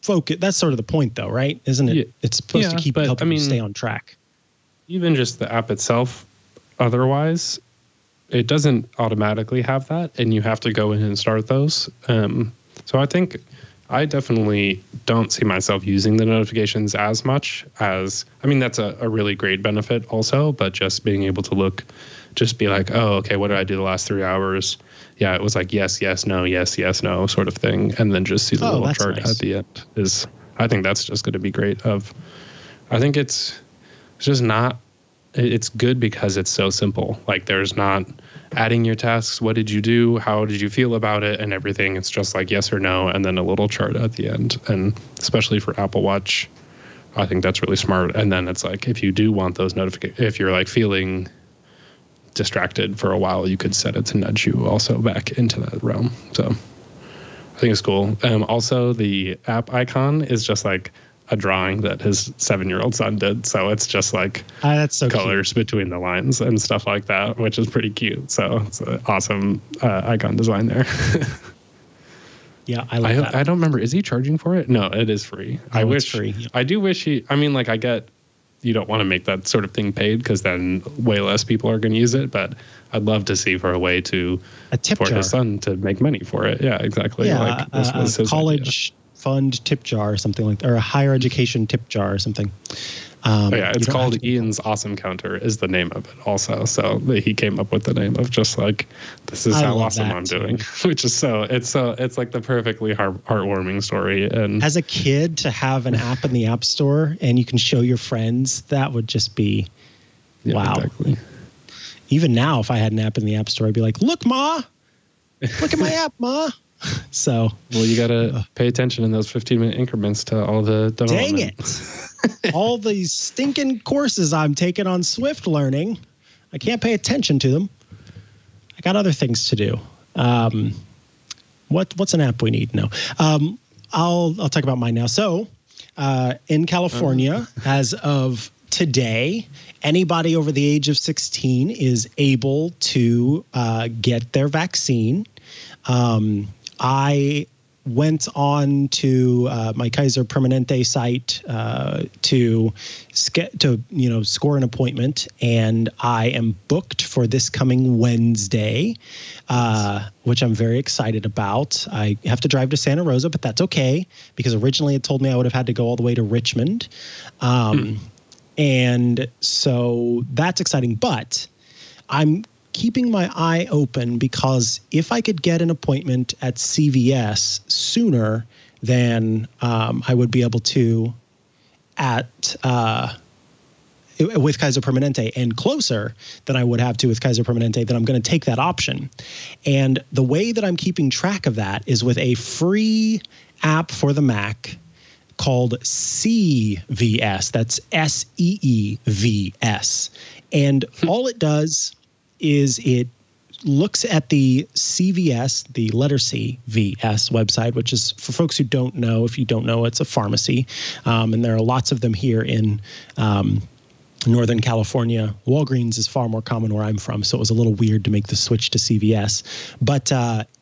focus. That's sort of the point, though, right? Isn't it? Yeah. It's supposed to keep helping you stay on track. Even just the app itself, otherwise, it doesn't automatically have that, and you have to go in and start those. So I think I definitely don't see myself using the notifications as much as, that's a really great benefit also, but just being able to look, just be like, oh, okay, what did I do the last 3 hours? Yeah, it was like yes, yes, no, yes, yes, no sort of thing. And then just see the little chart at the end I think that's just going to be great. I think it's just not, it's good because it's so simple. Like there's not adding your tasks. What did you do? How did you feel about it? And everything. It's just like yes or no. And then a little chart at the end. And especially for Apple Watch, I think that's really smart. And then it's like, if you do want those notifications, if you're like feeling distracted for a while, you could set it to nudge you also back into that realm. So I think it's cool. Also, the app icon is just like a drawing that his 7-year-old son did. So it's just like that's so colors cute between the lines and stuff like that, which is pretty cute. So it's an awesome icon design there. Yeah, I like that. I don't remember. Is he charging for it? No, it is free. Oh, it's free. I do wish I get you don't want to make that sort of thing paid because then way less people are going to use it. But I'd love to see for a way for his son to make money for it. Yeah, exactly. Yeah, like this was his college idea. Fund tip jar or something like that, or a higher education tip jar or something. It's called Ian's Awesome Counter is the name of it also. So he came up with the name of just like, this is how awesome I'm doing, which is it's like the perfectly heartwarming story. And as a kid to have an app in the App Store and you can show your friends, that would just be, wow. Exactly. Even now, if I had an app in the App Store, I'd be like, look, Ma, look at my app, Ma. So, well, you got to pay attention in those 15-minute increments to all the development. Dang it. All these stinking courses I'm taking on Swift learning, I can't pay attention to them. I got other things to do. What's an app we need? No. I'll talk about mine now. So, in California, as of today, anybody over the age of 16 is able to get their vaccine. I went on to my Kaiser Permanente site to score an appointment, and I am booked for this coming Wednesday, which I'm very excited about. I have to drive to Santa Rosa, but that's okay because originally it told me I would have had to go all the way to Richmond, and so that's exciting. But I'm keeping my eye open because if I could get an appointment at CVS sooner than I would be able to with Kaiser Permanente and closer than I would have to with Kaiser Permanente, then I'm going to take that option. And the way that I'm keeping track of that is with a free app for the Mac called CVS. That's SEEVS. And all it does is it looks at the CVS, the letter C, VS website, which is, for folks who don't know, if you don't know, it's a pharmacy. And there are lots of them here in Northern California. Walgreens is far more common where I'm from, so it was a little weird to make the switch to CVS. But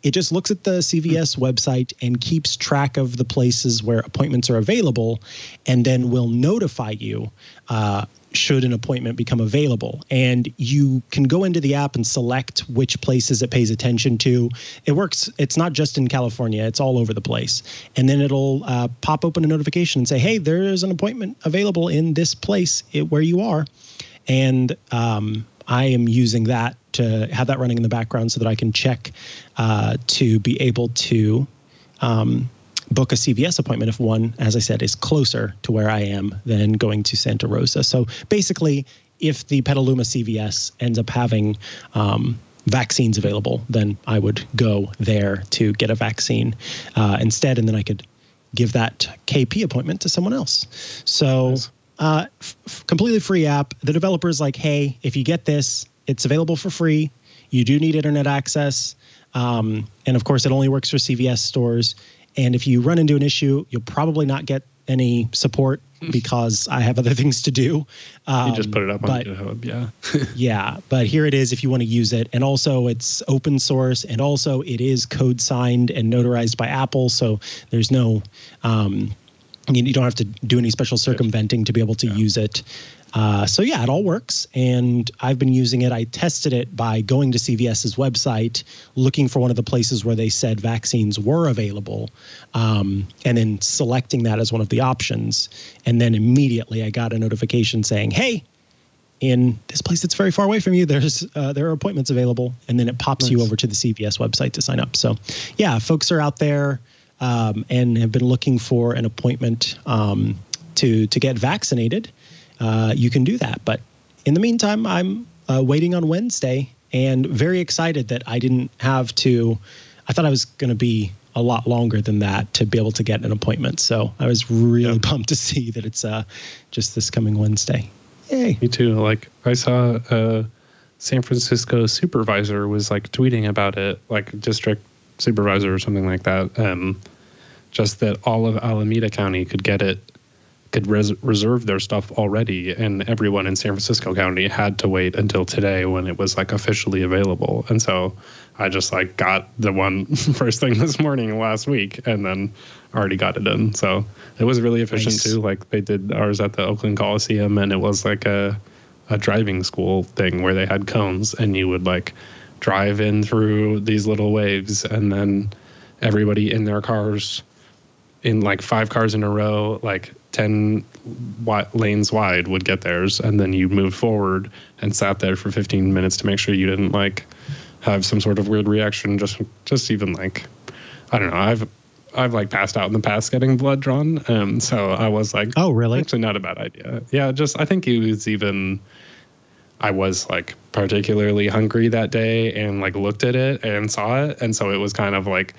it just looks at the CVS website and keeps track of the places where appointments are available, and then will notify you should an appointment become available. And you can go into the app and select which places it pays attention to. It works. It's not just in California. It's all over the place. And then it'll pop open a notification and say, hey, there is an appointment available in this place where you are. And I am using that to have that running in the background so that I can check to be able to book a CVS appointment if one, as I said, is closer to where I am than going to Santa Rosa. So basically, if the Petaluma CVS ends up having vaccines available, then I would go there to get a vaccine instead, and then I could give that KP appointment to someone else. So completely free app. The developer is like, hey, if you get this, it's available for free. You do need internet access. And of course, it only works for CVS stores. And if you run into an issue, you'll probably not get any support because I have other things to do. You just put it up on GitHub, yeah. Yeah, but here it is if you want to use it. And also it's open source, and also it is code signed and notarized by Apple. So there's no, you don't have to do any special circumventing to be able to use it. So yeah, it all works, and I've been using it. I tested it by going to CVS's website, looking for one of the places where they said vaccines were available, and then selecting that as one of the options. And then immediately I got a notification saying, hey, in this place that's very far away from you, there are appointments available. And then it pops you over to the CVS website to sign up. So yeah, folks are out there and have been looking for an appointment to get vaccinated. You can do that. But in the meantime, I'm waiting on Wednesday and very excited that I didn't have to. I thought I was going to be a lot longer than that to be able to get an appointment. So I was really pumped to see that it's just this coming Wednesday. Yay. Me too. Like I saw San Francisco supervisor was like tweeting about it, like district supervisor or something like that. Just that all of Alameda County could get it. Could reserve their stuff already, and everyone in San Francisco County had to wait until today when it was like officially available. And so I just like got the one first thing this morning last week, and then already got it in. So it was really efficient too. Like they did ours at the Oakland Coliseum, and it was like a driving school thing where they had cones, and you would like drive in through these little waves, and then everybody in their cars, in like 5 cars in a row, like 10 lanes wide, would get theirs, and then you moved forward and sat there for 15 minutes to make sure you didn't like have some sort of weird reaction. Just even like, I don't know, I've like passed out in the past getting blood drawn, so I was like, oh really? Actually not a bad idea. Yeah, just I think I was like particularly hungry that day and like looked at it and saw it, and so it was kind of like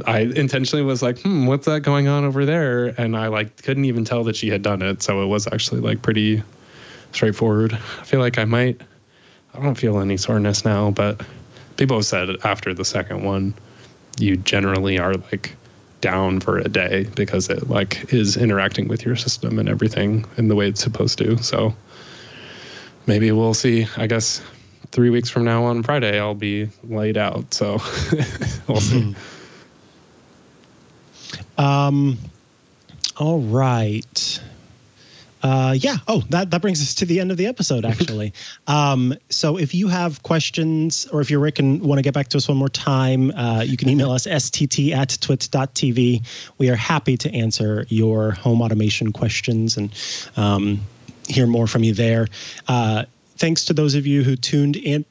I intentionally was like, what's that going on over there? And I like couldn't even tell that she had done it. So it was actually like pretty straightforward. I feel like I don't feel any soreness now, but people have said after the second one, you generally are like down for a day because it like is interacting with your system and everything in the way it's supposed to. So maybe we'll see. I guess 3 weeks from now on Friday, I'll be laid out. So we'll see. All right. Yeah. Oh, that brings us to the end of the episode, actually. So if you have questions, or if you're Rick and want to get back to us one more time, you can email us stt@twit.tv. We are happy to answer your home automation questions and hear more from you there. Thanks to those of you who tuned in.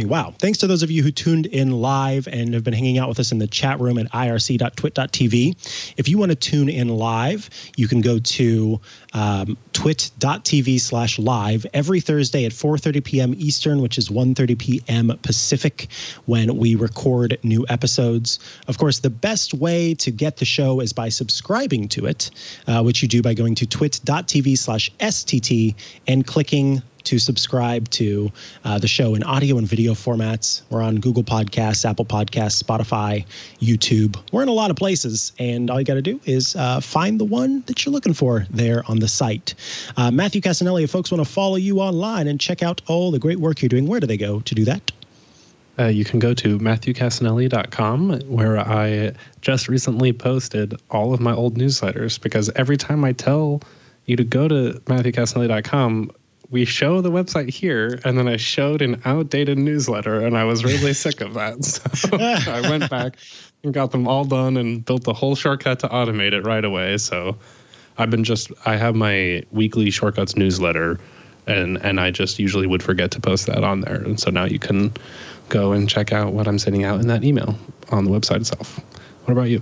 Wow. Thanks to those of you who tuned in live and have been hanging out with us in the chat room at irc.twit.tv. If you want to tune in live, you can go to twit.tv/live every Thursday at 4:30 p.m. Eastern, which is 1:30 p.m. Pacific, when we record new episodes. Of course, the best way to get the show is by subscribing to it, which you do by going to twit.tv/STT and clicking to subscribe to the show in audio and video formats. We're on Google Podcasts, Apple Podcasts, Spotify, YouTube. We're in a lot of places, and all you got to do is find the one that you're looking for there on the site. Matthew Cassinelli, if folks want to follow you online and check out all the great work you're doing, where do they go to do that? You can go to MatthewCassinelli.com, where I just recently posted all of my old newsletters, because every time I tell you to go to MatthewCassinelli.com, we show the website here, and then I showed an outdated newsletter, and I was really sick of that. So I went back and got them all done and built the whole shortcut to automate it right away. So I have my weekly Shortcuts newsletter, and I just usually would forget to post that on there. And so now you can go and check out what I'm sending out in that email on the website itself. What about you?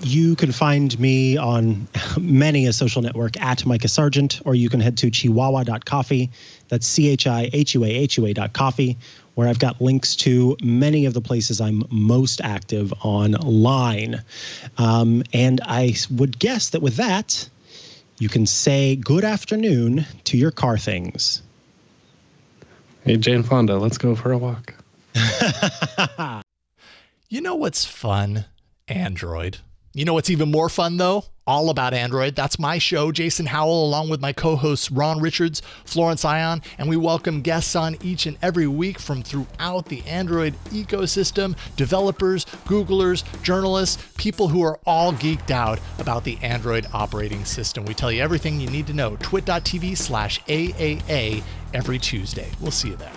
You can find me on many a social network at Mikah Sargent, or you can head to chihuahua.coffee. That's CHIHUAHUA.coffee, where I've got links to many of the places I'm most active online. And I would guess that with that, you can say good afternoon to your car things. Hey, Jane Fonda, let's go for a walk. You know what's fun? Android. You know what's even more fun, though? All about Android. That's my show, Jason Howell, along with my co-hosts Ron Richards, Florence Ion, and we welcome guests on each and every week from throughout the Android ecosystem, developers, Googlers, journalists, people who are all geeked out about the Android operating system. We tell you everything you need to know. twit.tv/AAA every Tuesday. We'll see you there.